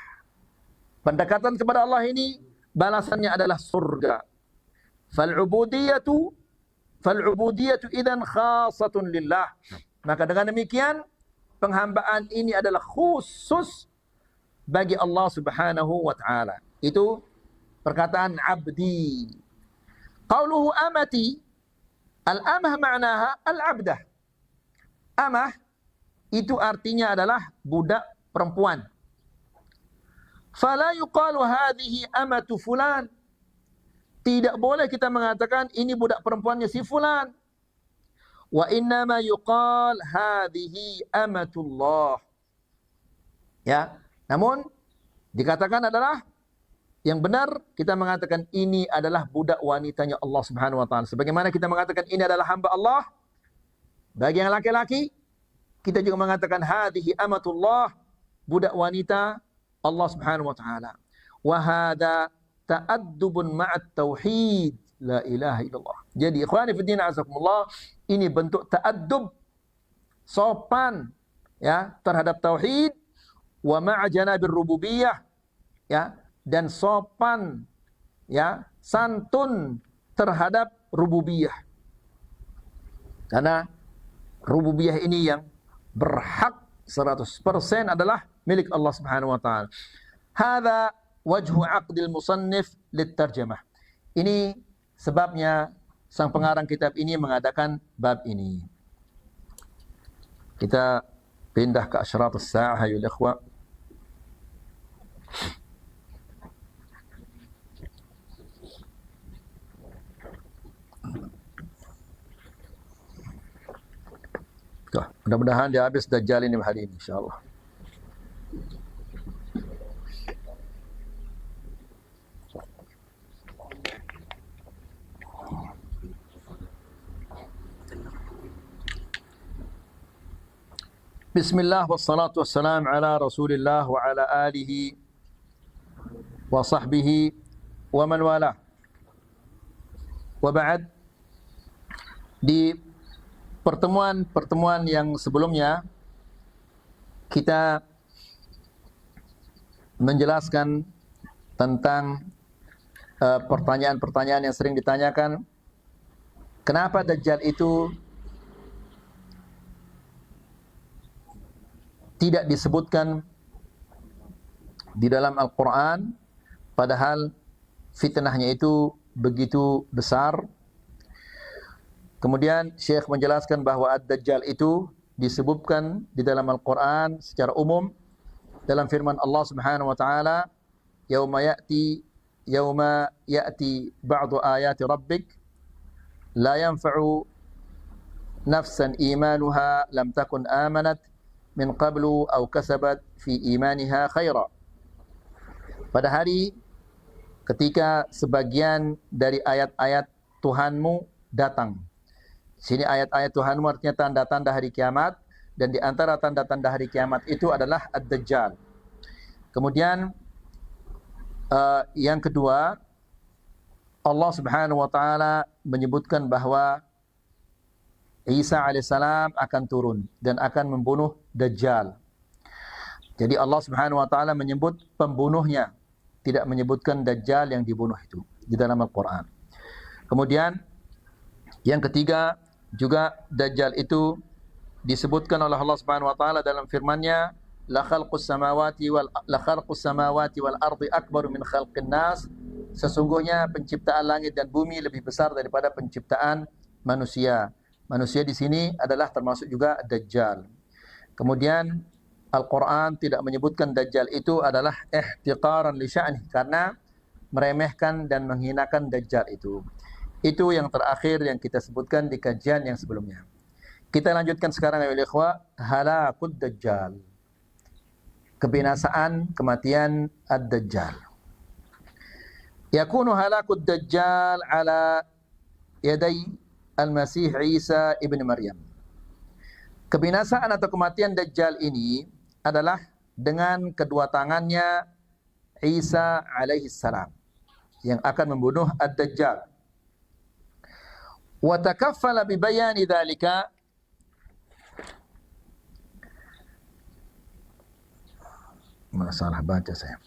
Pendekatan kepada Allah ini balasannya adalah surga. Fal'ubudiyatu idzan khassatun lillah. Maka dengan demikian penghambaan ini adalah khusus bagi Allah Subhanahu wa taala. Itu perkataan abdi. Qauluhu amati, al-amah ma'naha al-abdah. Amah itu artinya adalah budak perempuan. Fala yuqalu hadhihi amatu fulan. Tidak boleh kita mengatakan ini budak perempuannya si fulan. Wa innama yuqal hadhihi amatullah. Ya, namun dikatakan adalah yang benar kita mengatakan ini adalah budak wanitanya Allah Subhanahu wa taala. Sebagaimana kita mengatakan ini adalah hamba Allah. Bagi yang laki-laki, kita juga mengatakan hadhihi amatullah, budak wanita Allah Subhanahu wa taala. Wa hadza ta'addubun ma'at tauhid, la ilaha illallah. Jadi ikhwani fi din azakumullah, ini bentuk ta'addub, sopan ya terhadap tauhid, wa ma'a janabir rububiyah, ya, dan sopan ya santun terhadap rububiyah. Karena rububiyah ini yang berhak 100% adalah milik Allah Subhanahu wa taala. Hadza wajhu aqdil musannif litarjamah. Ini sebabnya sang pengarang kitab ini mengadakan bab ini. Kita pindah ke asyratus saa'ah ya ikhwah. Tuh, mudah-mudahan dia habis Dajjal ini hari ini insyaallah. Bismillah wassalatu wassalam ala Rasulillah wa ala alihi wa sahbihi wa man wala. Wa ba'd, di pertemuan yang sebelumnya kita menjelaskan tentang pertanyaan-pertanyaan yang sering ditanyakan. Kenapa Dajjal itu tidak disebutkan di dalam Al-Quran, padahal fitnahnya itu begitu besar. Kemudian Syekh menjelaskan bahwa Ad-Dajjal itu disebutkan di dalam Al-Quran secara umum dalam firman Allah Subhanahu wa taala, yauma ya'ti ba'du ayati rabbik la yanfa'u nafsan imanuha lam takun amanat min qablu aw kasabat fi imaniha khaira. Pada hari ketika sebagian dari ayat-ayat Tuhanmu datang. Sini ayat-ayat Tuhanmu artinya tanda-tanda hari kiamat, dan di antara tanda-tanda hari kiamat itu adalah Ad-Dajjal. Kemudian yang kedua, Allah Subhanahu wa taala menyebutkan bahwa Isa alaihissalam akan turun dan akan membunuh Dajjal. Jadi Allah Subhanahu wa taala menyebut pembunuhnya, tidak menyebutkan Dajjal yang dibunuh itu di dalam Al-Quran. Kemudian yang ketiga juga Dajjal itu disebutkan oleh Allah Subhanahu wa taala dalam firman-Nya, la khalqus samawati wal ardi akbaru min khalqin nas. Sesungguhnya penciptaan langit dan bumi lebih besar daripada penciptaan manusia. Manusia di sini adalah termasuk juga Dajjal. Kemudian Al-Quran tidak menyebutkan Dajjal itu adalah ihtiqaran li sya'nih, karena meremehkan dan menghinakan Dajjal itu. Itu yang terakhir yang kita sebutkan di kajian yang sebelumnya. Kita lanjutkan sekarang ya ikhwah, halakud Dajjal. Kebinasaan, kematian Ad-Dajjal. Yakunu halakud Dajjal ala yaday Al-Masih Isa ibn Maryam. Kebinasaan atau kematian Dajjal ini adalah dengan kedua tangannya Isa alaihi salam yang akan membunuh Ad-Dajjal. Wa takaffala bi bayani dzalika, masalah baca saya.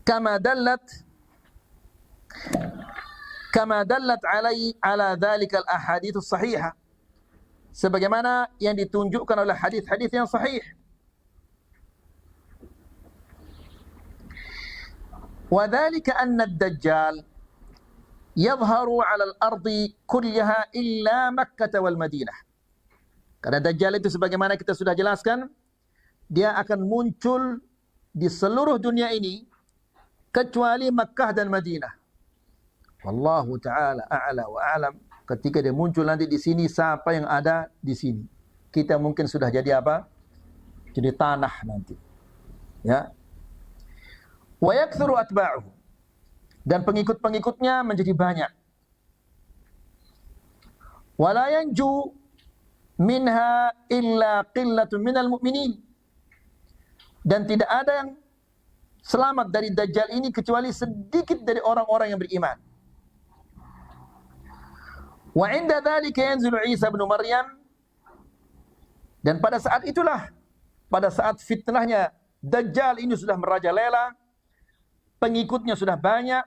Kama dallat ala dzalika al-ahadits as-sahihah, sebagaimana yang ditunjukkan oleh hadis-hadis yang sahih. Wa dzalika anna ad-dajjal yadhharu 'ala al-ardi kullaha illa Makkah wal Madinah. Karena Dajjal itu sebagaimana kita sudah jelaskan, dia akan muncul di seluruh dunia ini kecuali Makkah dan Madinah. Wallahu ta'ala a'la wa a'lam. Ketika dia muncul nanti di sini, siapa yang ada di sini? Kita mungkin sudah jadi apa? Jadi tanah nanti. Ya. Wa yakthuru atba'uhu. Dan pengikut-pengikutnya menjadi banyak. Wa la yanju minha illa qillatun minal mu'minin. Dan tidak ada yang selamat dari Dajjal ini kecuali sedikit dari orang-orang yang beriman. Wa inda dzalika yanzilu Isa bin Maryam, dan pada saat itulah, pada saat fitnahnya Dajjal ini sudah merajalela, pengikutnya sudah banyak,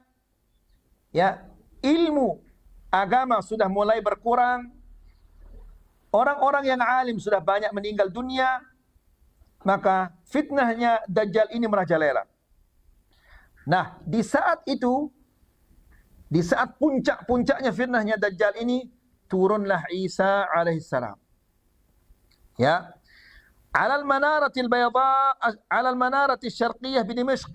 ya, ilmu agama sudah mulai berkurang, orang-orang yang alim sudah banyak meninggal dunia, maka fitnahnya Dajjal ini merajalela. Nah, di saat itu, di saat puncak-puncaknya fitnahnya Dajjal ini, turunlah Isa alaihissalam. Ya. Alal manaratil bayda, alal manaratil syarqiyah bi Dimashq.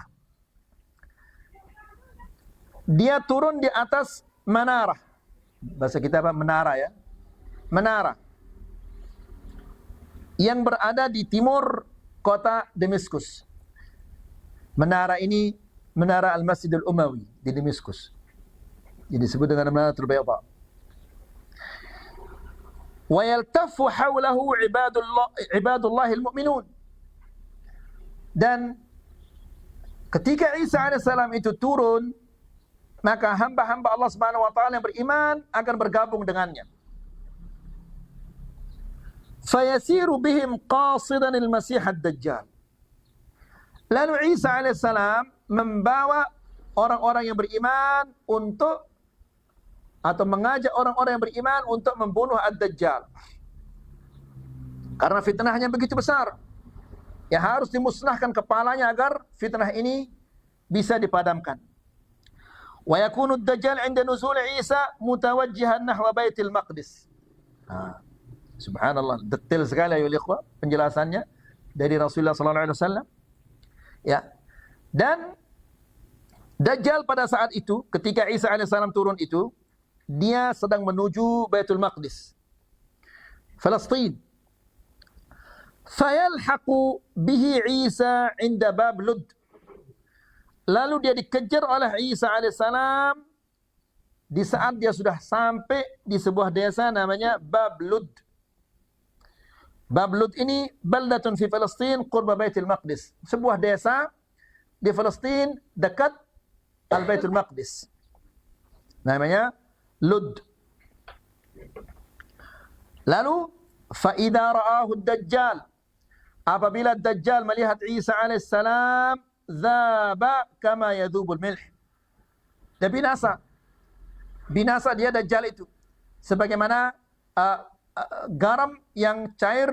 Dia turun di atas menara. Bahasa kita apa? Menara, ya. Menara. yang berada di timur kota Damaskus. Menara ini menara Al-Masjidul Umawi di Damaskus. Jadi disebut dengan Menaratul Bayda. Wa yaltaffu hawlahu ibadullahil mu'minun. Dan ketika Isa alaihissalam itu turun, maka hamba-hamba Allah Subhanahu wa taala yang beriman akan bergabung dengannya. Fayasiru bihim qasidan al-Masih ad-Dajjal. Lalu Isa alaihissalam membawa orang-orang yang beriman untuk, atau mengajak orang-orang yang beriman untuk membunuh Ad-Dajjal. Karena fitnahnya begitu besar. Ya harus dimusnahkan kepalanya agar fitnah ini bisa dipadamkan. Wa yakunu Ad-Dajjal 'inda nuzul Isa mutawajjihan nahwa Baitul Maqdis. Subhanallah, detail sekali ya ikhwah penjelasannya dari Rasulullah sallallahu alaihi wasallam. Ya. Dan Dajjal pada saat itu, ketika Isa alaihissalam turun itu, dia sedang menuju Baitul Maqdis, Palestina. Fayalhaqu bihi Isa 'inda bab Lud. Lalu dia dikejar oleh Isa alaihissalam di saat dia sudah sampai di sebuah desa namanya Bab Lud. Bab Lud ini baldatun fi Palestina qurba Baitul Maqdis. Sebuah desa di Palestina dekat Al-Baitul Maqdis. Namanya Lud. Lalu fa idza ra'ahu ad-Dajjal, apabila Dajjal melihat Isa alaihissalam, dzaba kama yadzubul milh. Dia binasa. Binasa dia Dajjal itu. Sebagaimana garam yang cair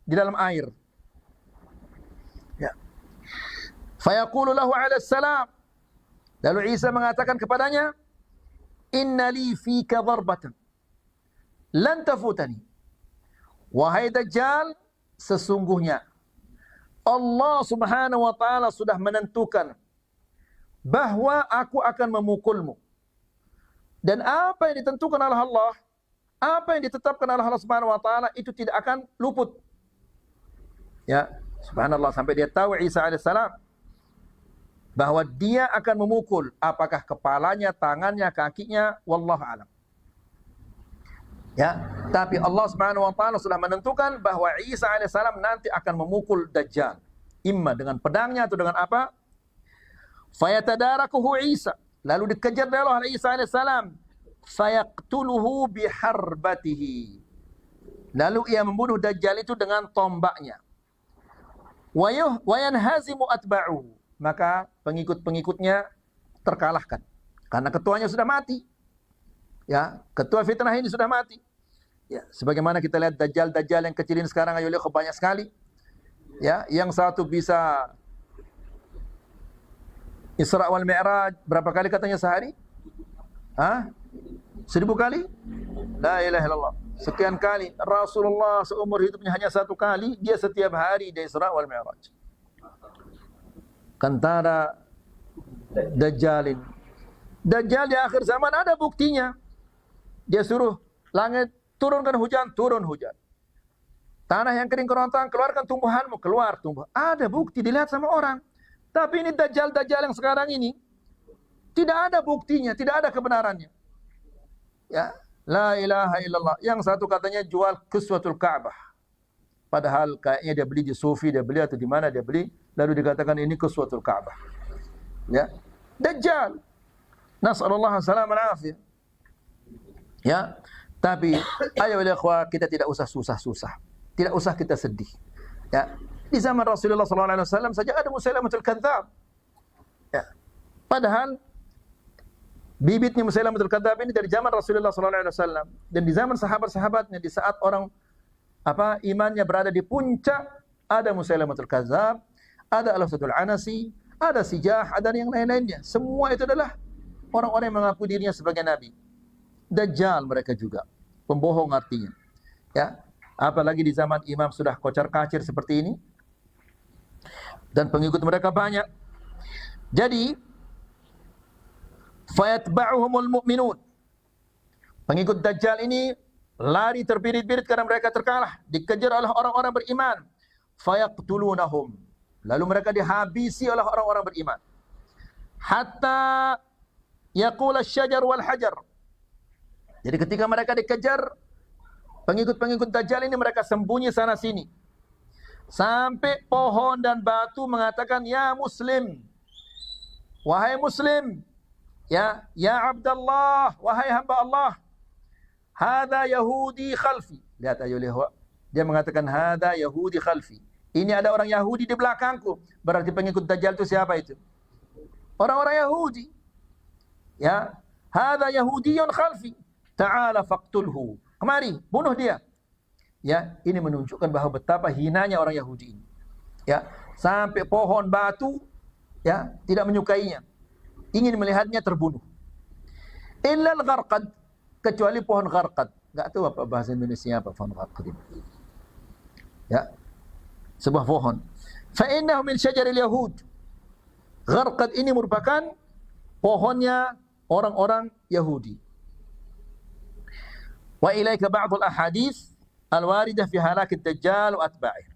di dalam air. Ya. Fayaqulu lahu alaihissalam. Lalu Isa mengatakan kepadanya, "Inna li fika darbatan lan tafutani." Wahai Dajjal, sesungguhnya Allah Subhanahu wa taala sudah menentukan bahwa aku akan memukulmu. Dan apa yang ditentukan oleh Allah, apa yang ditetapkan oleh Allah Subhanahu wa taala itu tidak akan luput. Ya, subhanallah, sampai dia tahu Isa alaihissalam bahwa dia akan memukul, apakah kepalanya, tangannya, kakinya, wallahu alam. Ya, tapi Allah Subhanahu wa taala sudah menentukan bahwa Isa alaihissalam nanti akan memukul Dajjal, imma dengan pedangnya atau dengan apa? Fayatadarakuhu Isa, lalu dikejar oleh Isa alaihissalam, fayaqtuluhu biharbatihi, lalu ia membunuh Dajjal itu dengan tombaknya. Wa yanhazimu atba'uhu, maka pengikut-pengikutnya terkalahkan karena ketuanya sudah mati. Ya, ketua fitnah ini sudah mati. Ya, sebagaimana kita lihat Dajjal yang kecilin sekarang ayo lihat banyak sekali. Ya, yang satu bisa Isra wal Mi'raj berapa kali katanya sehari? 1000 kali? La ilaha illallah. Sekian kali. Rasulullah seumur hidupnya hanya 1 kali, dia setiap hari dia Isra wal Mi'raj. Kantara Dajjalin. Dajjal di akhir zaman ada buktinya. Dia suruh langit turunkan hujan, turun hujan. Tanah yang kering kerontang, keluarkan tumbuhanmu, keluar tumbuh. Ada bukti dilihat sama orang. Tapi ini Dajjal yang sekarang ini tidak ada buktinya, tidak ada kebenarannya. Ya, la ilaha illallah. Yang satu katanya jual kiswatul Ka'bah. Padahal kayaknya dia beli di Sufi, dia beli atau di mana dia beli, lalu dikatakan ini kiswatul Ka'bah. Ya, Dajjal. Nas'alullah salam al-afiyah. Ya, tapi ayo ikhwah, kita tidak usah susah-susah. Tidak usah kita sedih. Ya, di zaman Rasulullah SAW saja ada Musailamatul Kadzdzab. Ya, padahal bibitnya Musailamatul Kadzdzab ini dari zaman Rasulullah SAW dan di zaman sahabat-sahabatnya, di saat orang imannya berada di puncak, ada Musailamatul Kadzdzab, ada Al-Asadul Anasi, ada Sijah, ada yang lain-lainnya. Semua itu adalah orang-orang yang mengaku dirinya sebagai nabi. Dajjal mereka juga, pembohong artinya. Ya, apalagi di zaman imam sudah kocar-kacir seperti ini dan pengikut mereka banyak. Jadi fayatba'uhumul mu'minun. Pengikut Dajjal ini lari terbirit-birit karena mereka terkalah, dikejar oleh orang-orang beriman. Fayaqtulunahum, lalu mereka dihabisi oleh orang-orang beriman. Hatta yaqul asy-syajar wal hajar. Jadi ketika mereka dikejar, pengikut-pengikut Dajjal ini mereka sembunyi sana sini. Sampai pohon dan batu mengatakan, ya Muslim, wahai Muslim, ya Abdullah, wahai hamba Allah, hadza Yahudi khalfi. Lihat ayo lihat. Dia mengatakan hadza Yahudi khalfi. Ini ada orang Yahudi di belakangku. Berarti pengikut Dajjal itu siapa itu? Orang-orang Yahudi. Ya, hadza Yahudiyyun khalfi. Ta'ala faqtulhu. Kemari, bunuh dia. Ya, ini menunjukkan bahwa betapa hinanya orang Yahudi ini. Ya, sampai pohon batu ya tidak menyukainya. Ingin melihatnya terbunuh. Illal gharqad, kecuali pohon gharqad. Enggak tahu apa bahasa Indonesia apa pohon gharqad ini. Ya. Sebuah pohon. Fa innahu min syajaril yahud. Gharqad ini merupakan pohonnya orang-orang Yahudi. Wa ilaika ba'dul ahadits al-waridah fi halakid dajjal wa atba'ih.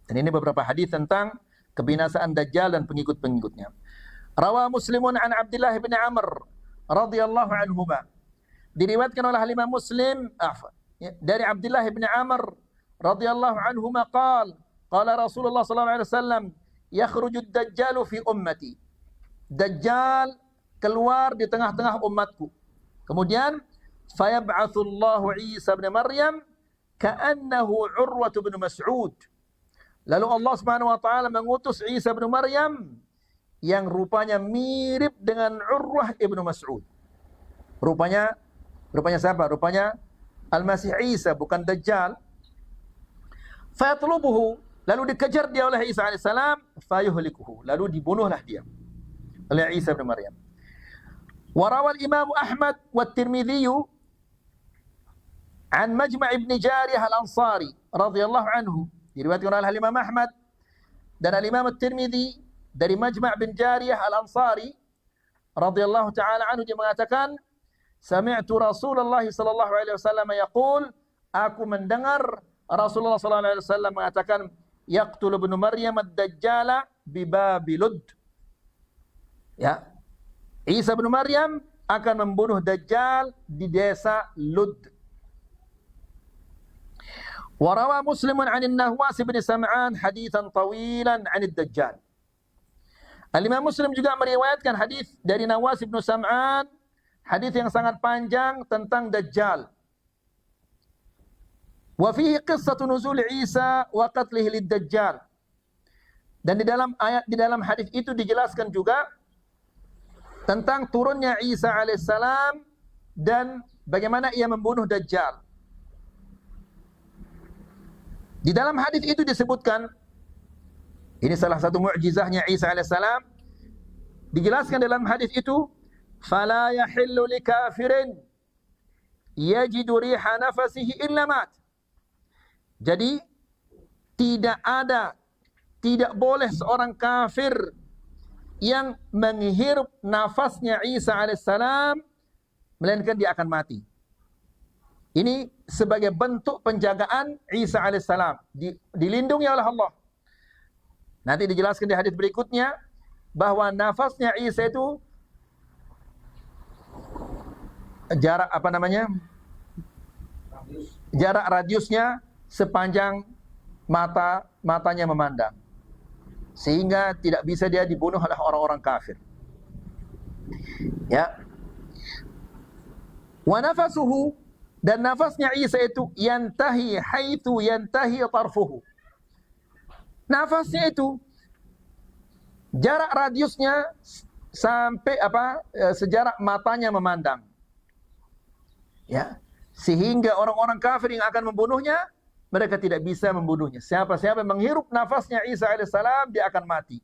Dan ini beberapa hadis tentang kebinasaan Dajjal dan pengikut-pengikutnya. Rawa Muslimun an Abdullah bin Amr radhiyallahu anhuma. Diriwayatkan oleh Imam Muslim dari Abdullah bin Amr radhiyallahu anhuma qala Rasulullah sallallahu alaihi wasallam yakhruju ad-dajjal fi ummati. Dajjal keluar di tengah-tengah umatku. Kemudian fayab'atsu Allahu Isa bin Maryam ka'annahu Urwah bin Mas'ud. Lalu Allah Subhanahu wa taala mengutus Isa bin Maryam yang rupanya mirip dengan Urwah ibn Mas'ud. Rupanya siapa? Rupanya Al-Masih Isa, bukan Dajjal. Fayatlubuhu, lalu dikejar dia oleh Isa alaihissalam, fayuhlikuhu, lalu dibunuhlah dia oleh Isa bin Maryam. Warawal Imam Ahmad wa Tirmidzi an Majma' ibn Jariyah al-Ansari radhiyallahu anhu. Diriwayatkan oleh Imam Ahmad dan Imam Tirmidzi dari Majma' bin Jariyah al-Ansari radhiyallahu taala anhu, dia mengatakan, sami'tu Rasulullah sallallahu alaihi wasallam yaqul, aku mendengar Rasulullah sallallahu alaihi wasallam mengatakan, yaqtul ibnu Maryam ad-dajjala bi Babilud. Ya. Isa bin Maryam akan membunuh Dajjal di desa Lud. Warawa Muslimun 'an Nawas bin Sam'an haditsan tawilan 'an ad-Dajjal. Al-Imam Muslim juga meriwayatkan hadis dari Nawas bin Sam'an, hadis yang sangat panjang tentang Dajjal. Wa fihi qissatu nuzul Isa wa qatlihi lid-Dajjal. Dan di dalam hadis itu dijelaskan juga tentang turunnya Isa alaihissalam dan bagaimana ia membunuh Dajjal. Di dalam hadis itu disebutkan, ini salah satu mukjizahnya Isa alaihissalam, dijelaskan dalam hadis itu, fala yahillu likafirin yajidu riha nafasihi illa mat. Jadi tidak boleh seorang kafir yang menghirup nafasnya Isa alaihissalam melainkan dia akan mati. Ini sebagai bentuk penjagaan Isa alaihissalam, dilindungi oleh Allah. Nanti dijelaskan di hadis berikutnya bahwa nafasnya Isa itu jarak jarak radiusnya sepanjang matanya memandang, sehingga tidak bisa dia dibunuh oleh orang-orang kafir. Ya. Wa nafasuhu, dan nafasnya Isa itu yantahi haitsu yantahi tarfuhu. Nafasnya itu jarak radiusnya sampai sejarak matanya memandang. Ya, sehingga orang-orang kafir yang akan membunuhnya, mereka tidak bisa membunuhnya. Siapa-siapa yang menghirup nafasnya Isa alaihissalam, dia akan mati.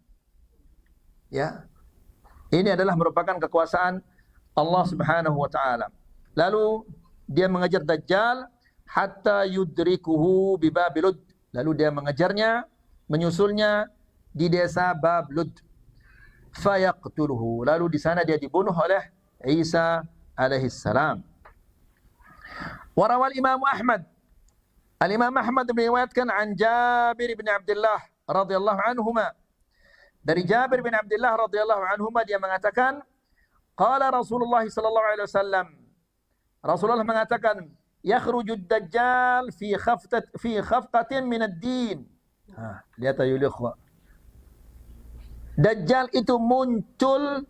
Ya. Ini adalah merupakan kekuasaan Allah Subhanahu wa taala. Lalu dia mengejar Dajjal hatta yudrikuhu bi Babilud. Lalu dia mengejarnya, menyusulnya di desa Bablud. Fayaqtuluhu. Lalu di sana dia dibunuh oleh Isa alaihissalam. Warawal Imam Ahmad. Al-Imam Ahmad meriwayatkan an Jabir bin Abdullah radhiyallahu anhuma. Dari Jabir bin Abdullah radhiyallahu anhuma dia mengatakan, qala Rasulullah sallallahu alaihi wasallam. Rasulullah mengatakan, yakhrujud dajjal fi khafqatin min ad-din. Lihat ayol ikhwah. Dajjal itu muncul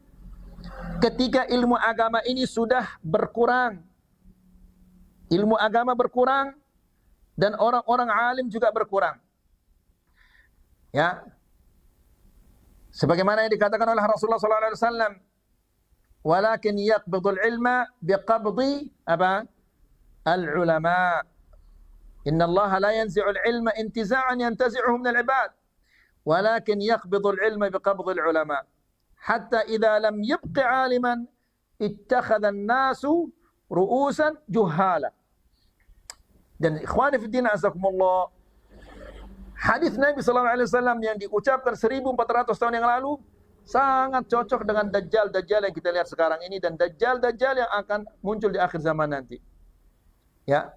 ketika ilmu agama ini sudah berkurang. Ilmu agama berkurang dan orang-orang alim juga berkurang. Ya. Sebagaimana yang dikatakan oleh Rasulullah sallallahu alaihi wasallam, "Walakin yaqbidul ilma biqabdi apa? Al-ulama." Inna Allah la yanzi'ul ilma intiza'an yantazi'uhu min al-ibad. Walakin yaqbidul ilma biqabdi al-ulama. Hatta idza lam yabqi 'aliman ittakhadha an-nasu ru'usan juhala. Dan ikhwani fi din azakumullah, hadis Nabi sallallahu alaihi wasallam yang diucapkan 1400 tahun yang lalu sangat cocok dengan dajjal-dajjal yang kita lihat sekarang ini dan dajjal-dajjal yang akan muncul di akhir zaman nanti. Ya.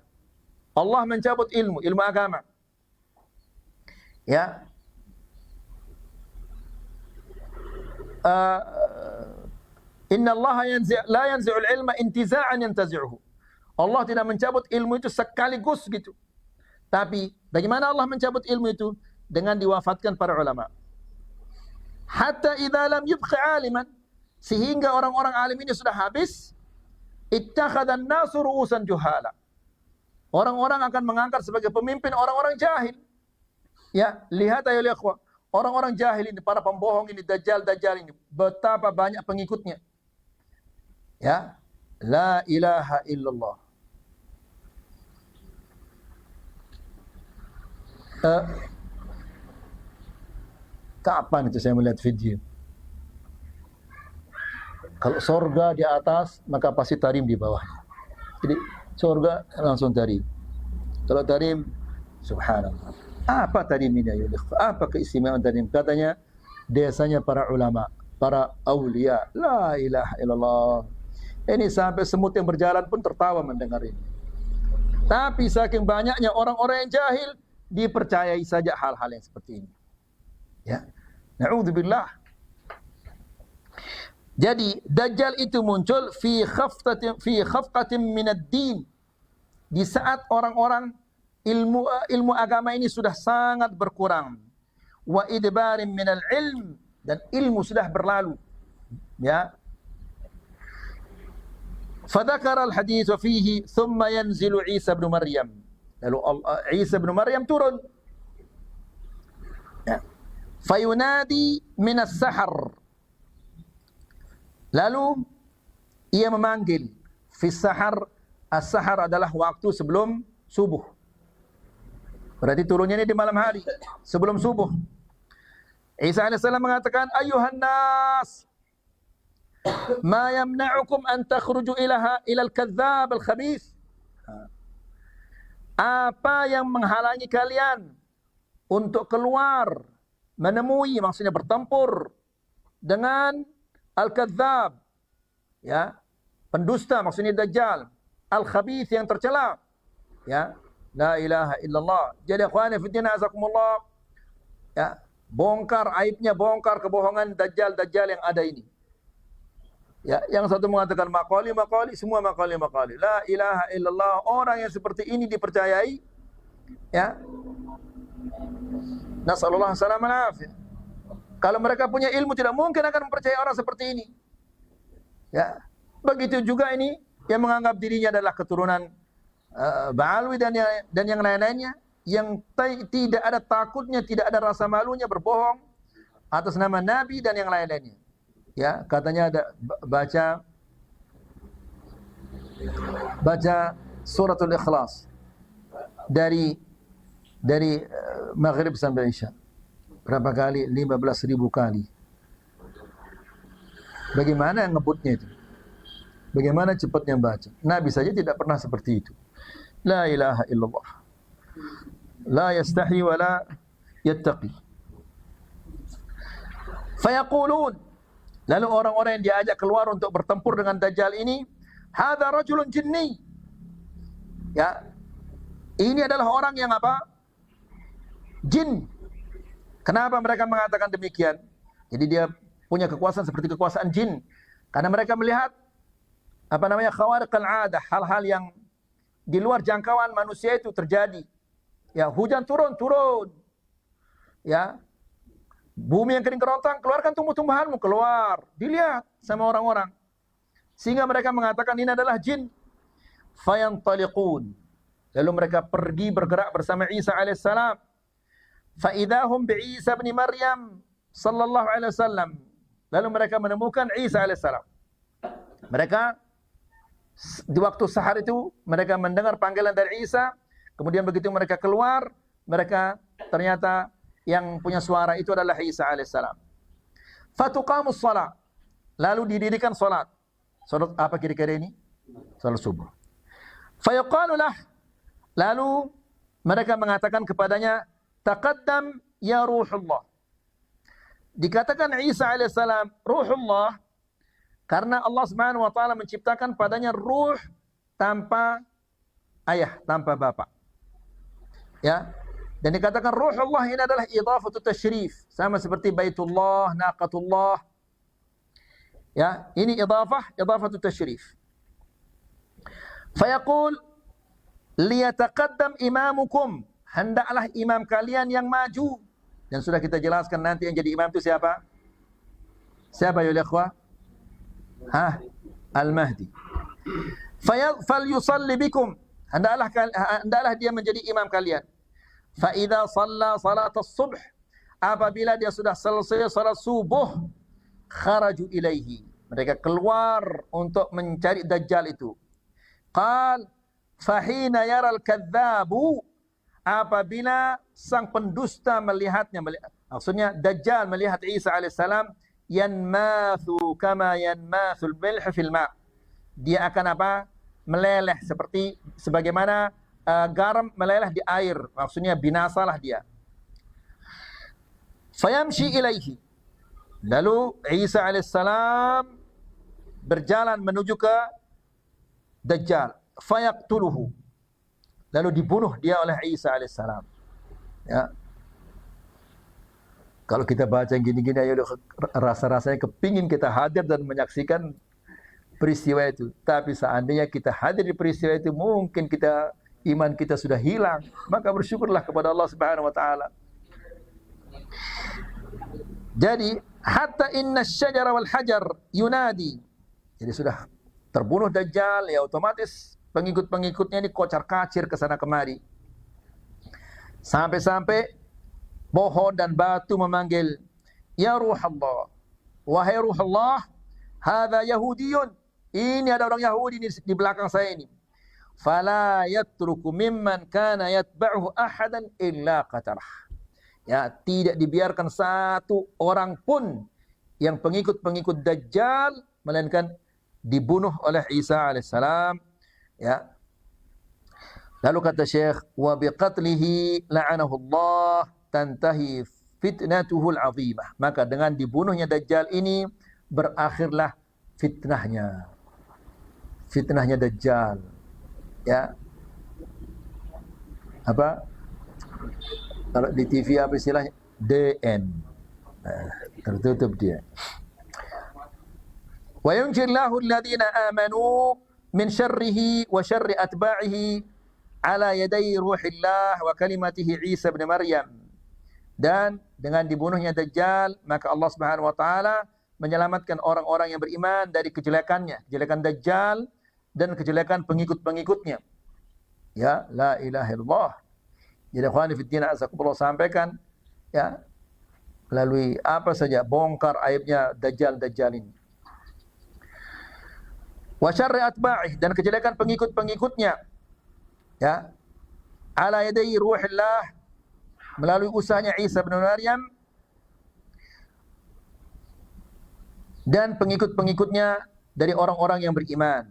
Allah mencabut ilmu agama. Ya. Inna Allah la yanzi'ul ilma intiza'an yantazi'uhu. Allah tidak mencabut ilmu itu sekaligus gitu. Tapi bagaimana Allah mencabut ilmu itu? Dengan diwafatkan para ulama. Hatta idza lam yubqi 'aliman, sehingga orang-orang alim ini sudah habis, ittakhadha an-nasu ru'usan juhala. Orang-orang akan mengangkat sebagai pemimpin orang-orang jahil. Ya, lihat ayo ikhwah, orang-orang jahil ini, para pembohong ini, dajjal-dajjal ini, betapa banyak pengikutnya. Ya, la ilaha illallah. Kapan itu saya melihat video? Kalau sorga di atas, maka pasti tarim di bawah. Jadi sorga langsung tarim. Kalau tarim, subhanallah. Apa tarim ini? Apa keistimewaan tarim? Katanya desanya para ulama, para awliya. La ilaha illallah. Ini sampai semut yang berjalan pun tertawa mendengar ini. Tapi saking banyaknya orang-orang yang jahil, dipercayai saja hal-hal yang seperti ini. Ya. Na'udzubillah. Jadi dajjal itu muncul fi khafqatin min ad-din. Di saat orang-orang ilmu agama ini sudah sangat berkurang. Wa idbarin min al-ilm, dan ilmu sudah berlalu. Ya. Fadzakara al-hadits wa fihi thumma yanzilu Isa bin Maryam. Lalu Isa bin Maryam turun. Ya. Fayunadi minas sahar. Lalu ia memanggil fi sahar. As-sahar adalah waktu sebelum subuh. Berarti turunnya ini di malam hari sebelum subuh. Isa alaihissalam mengatakan, ayuhan nas, ma yamna'ukum an takhruju ila al-kadzdzab al-khabith. Apa yang menghalangi kalian untuk keluar menemui, maksudnya bertempur dengan al-kadzdzab, ya, pendusta, maksudnya dajjal, al-khabith yang tercela, ya, la ilaha illallah. Jadi akhwani fiddin azakumullah, ya, bongkar aibnya, bongkar kebohongan dajjal-dajjal yang ada ini. Ya, yang satu mengatakan maqali, semua maqali. La ilaha illallah. Orang yang seperti ini dipercayai, ya. Nasallallahu salam al-afiyah. Kalau mereka punya ilmu, tidak mungkin akan mempercayai orang seperti ini. Ya. Begitu juga ini yang menganggap dirinya adalah keturunan Ba'alwi dan yang lain-lainnya, yang tidak ada takutnya, tidak ada rasa malunya berbohong atas nama Nabi dan yang lain-lainnya. Ya, katanya ada baca suratul Ikhlas dari maghrib sampai isya. Berapa kali? 15.000 kali. Bagaimana ngebutnya itu? Bagaimana cepatnya baca? Nabi saja tidak pernah seperti itu. La ilaha illallah. La yastahi wa la yattaqi. Fayaqulun, lalu orang-orang yang diajak keluar untuk bertempur dengan dajjal ini, hadza rajulun jinni. Ya, ini adalah orang yang apa? Jin. Kenapa mereka mengatakan demikian? Jadi dia punya kekuasaan seperti kekuasaan jin. Karena mereka melihat khawariqal 'adah, hal-hal yang di luar jangkauan manusia itu terjadi. Ya, hujan turun. Ya. Bumi yang kering kerontang, keluarkan tumbuh-tumbuhanmu, keluar. Dilihat sama orang-orang. Sehingga mereka mengatakan ini adalah jin. Fayantaliqun. Lalu mereka pergi bergerak bersama Isa alaihissalam. Fa idahum bi Isa bin Maryam sallallahu alaihi wasallam. Lalu mereka menemukan Isa alaihissalam. Mereka di waktu sahar itu mereka mendengar panggilan dari Isa, kemudian begitu mereka keluar, mereka ternyata yang punya suara itu adalah Isa alaihissalam. Fatuqamus salat. Lalu didirikan salat. Salat apa kira-kira ini? Salat subuh. Fayaqalu lah. Lalu mereka mengatakan kepadanya, taqaddam ya ruhullah. Dikatakan Isa alaihissalam ruhullah karena Allah Subhanahu wa taala menciptakan padanya ruh tanpa ayah, tanpa bapak. Ya. Dan dikatakan ruhullah ini adalah idhafatu tasyrif, sama seperti Baitullah, Naqatullah. Ya, ini idhafatu tasyrif. Fayaqul liyataqaddam imamukum, hendaklah imam kalian yang maju. Dan sudah kita jelaskan nanti yang jadi imam itu siapa? Siapa ya ikhwah? Al-Mahdi. Falyusalli bikum, hendaklah dia menjadi imam kalian. Fa idza shalla salat as-subh, apabila dia sudah selesai salat subuh, kharaju ilaihi, mereka keluar untuk mencari Dajjal itu. Qal fahina yara al-kadzabu, apabila sang pendusta melihatnya, maksudnya Dajjal melihat Isa alaihissalam, yanmathu kama yanmathul milh fil ma', dia akan meleleh seperti sebagaimana garam meleleh di air, maksudnya binasalah dia. Fayamshi ilaihi, lalu Isa alaihissalam berjalan menuju ke Dajjal. Fayaqtuluhu, lalu dibunuh dia oleh Isa alaihissalam. Ya. Kalau kita baca yang gini-gini, ayo rasa-rasanya kepingin kita hadir dan menyaksikan peristiwa itu. Tapi seandainya kita hadir di peristiwa itu, mungkin iman kita sudah hilang. Maka bersyukurlah kepada Allah Subhanahu wa taala. Jadi, hatta inna syajara wal hajar yunadi. Jadi sudah terbunuh Dajjal, ya otomatis pengikut-pengikutnya ini kocar-kacir ke sana kemari. Sampai-sampai pohon dan batu memanggil, ya Ruhullah, wahai Ruhullah, hadza Yahudiyun, ini ada orang Yahudi di belakang saya ini. Fala yatruku mimman kana yatba'uhu ahadan illa qatarah. Ya, tidak dibiarkan satu orang pun yang pengikut-pengikut Dajjal melainkan dibunuh oleh Isa alaihissalam. Ya. Lalu kata Syekh, wa biqatlihi la'anahu Allah tantahi fitnatuhul azimah. Maka dengan dibunuhnya Dajjal ini berakhirlah fitnahnya. Fitnahnya Dajjal. Ya. Apa? Kalau di TV apa istilahnya? DN. Tertutup dia. Wa yunjillahu alladhina amanu min syarrihi wa syarri atba'ihi ala yaday ruhillah wa kalimatihi Isa bin Maryam. Dan dengan dibunuhnya Dajjal, maka Allah Subhanahu wa taala menyelamatkan orang-orang yang beriman dari kejelekannya, kejelekan Dajjal dan kejelekan pengikut-pengikutnya. Ya, la ilaha illallah. Jadi ikhwani fillah, azakumullah, sampaikan ya melalui apa saja bongkar aibnya Dajjal ini. Wa syarri atba'ih, dan kejelekan pengikut-pengikutnya. Ya. Ala yadai ruhillah, melalui usahanya Isa bin Maryam dan pengikut-pengikutnya dari orang-orang yang beriman.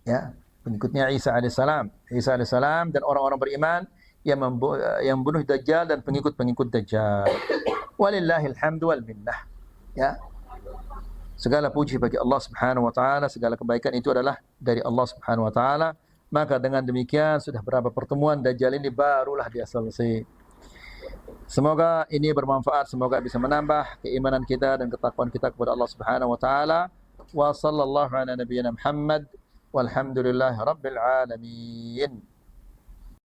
Ya, pengikutnya Isa alaihissalam dan orang-orang beriman yang membunuh Dajjal dan pengikut-pengikut Dajjal. Walillahil hamdu wal minnah. Ya. Segala puji bagi Allah Subhanahu wa taala, segala kebaikan itu adalah dari Allah Subhanahu wa taala. maka dengan demikian sudah berapa pertemuan Dajjal ini barulah dia selesai. Semoga ini bermanfaat, semoga bisa menambah keimanan kita dan ketakwaan kita kepada Allah Subhanahu wa taala. Wa sallallahu ala nabiyyina Muhammad walhamdulillahi rabbil alamin.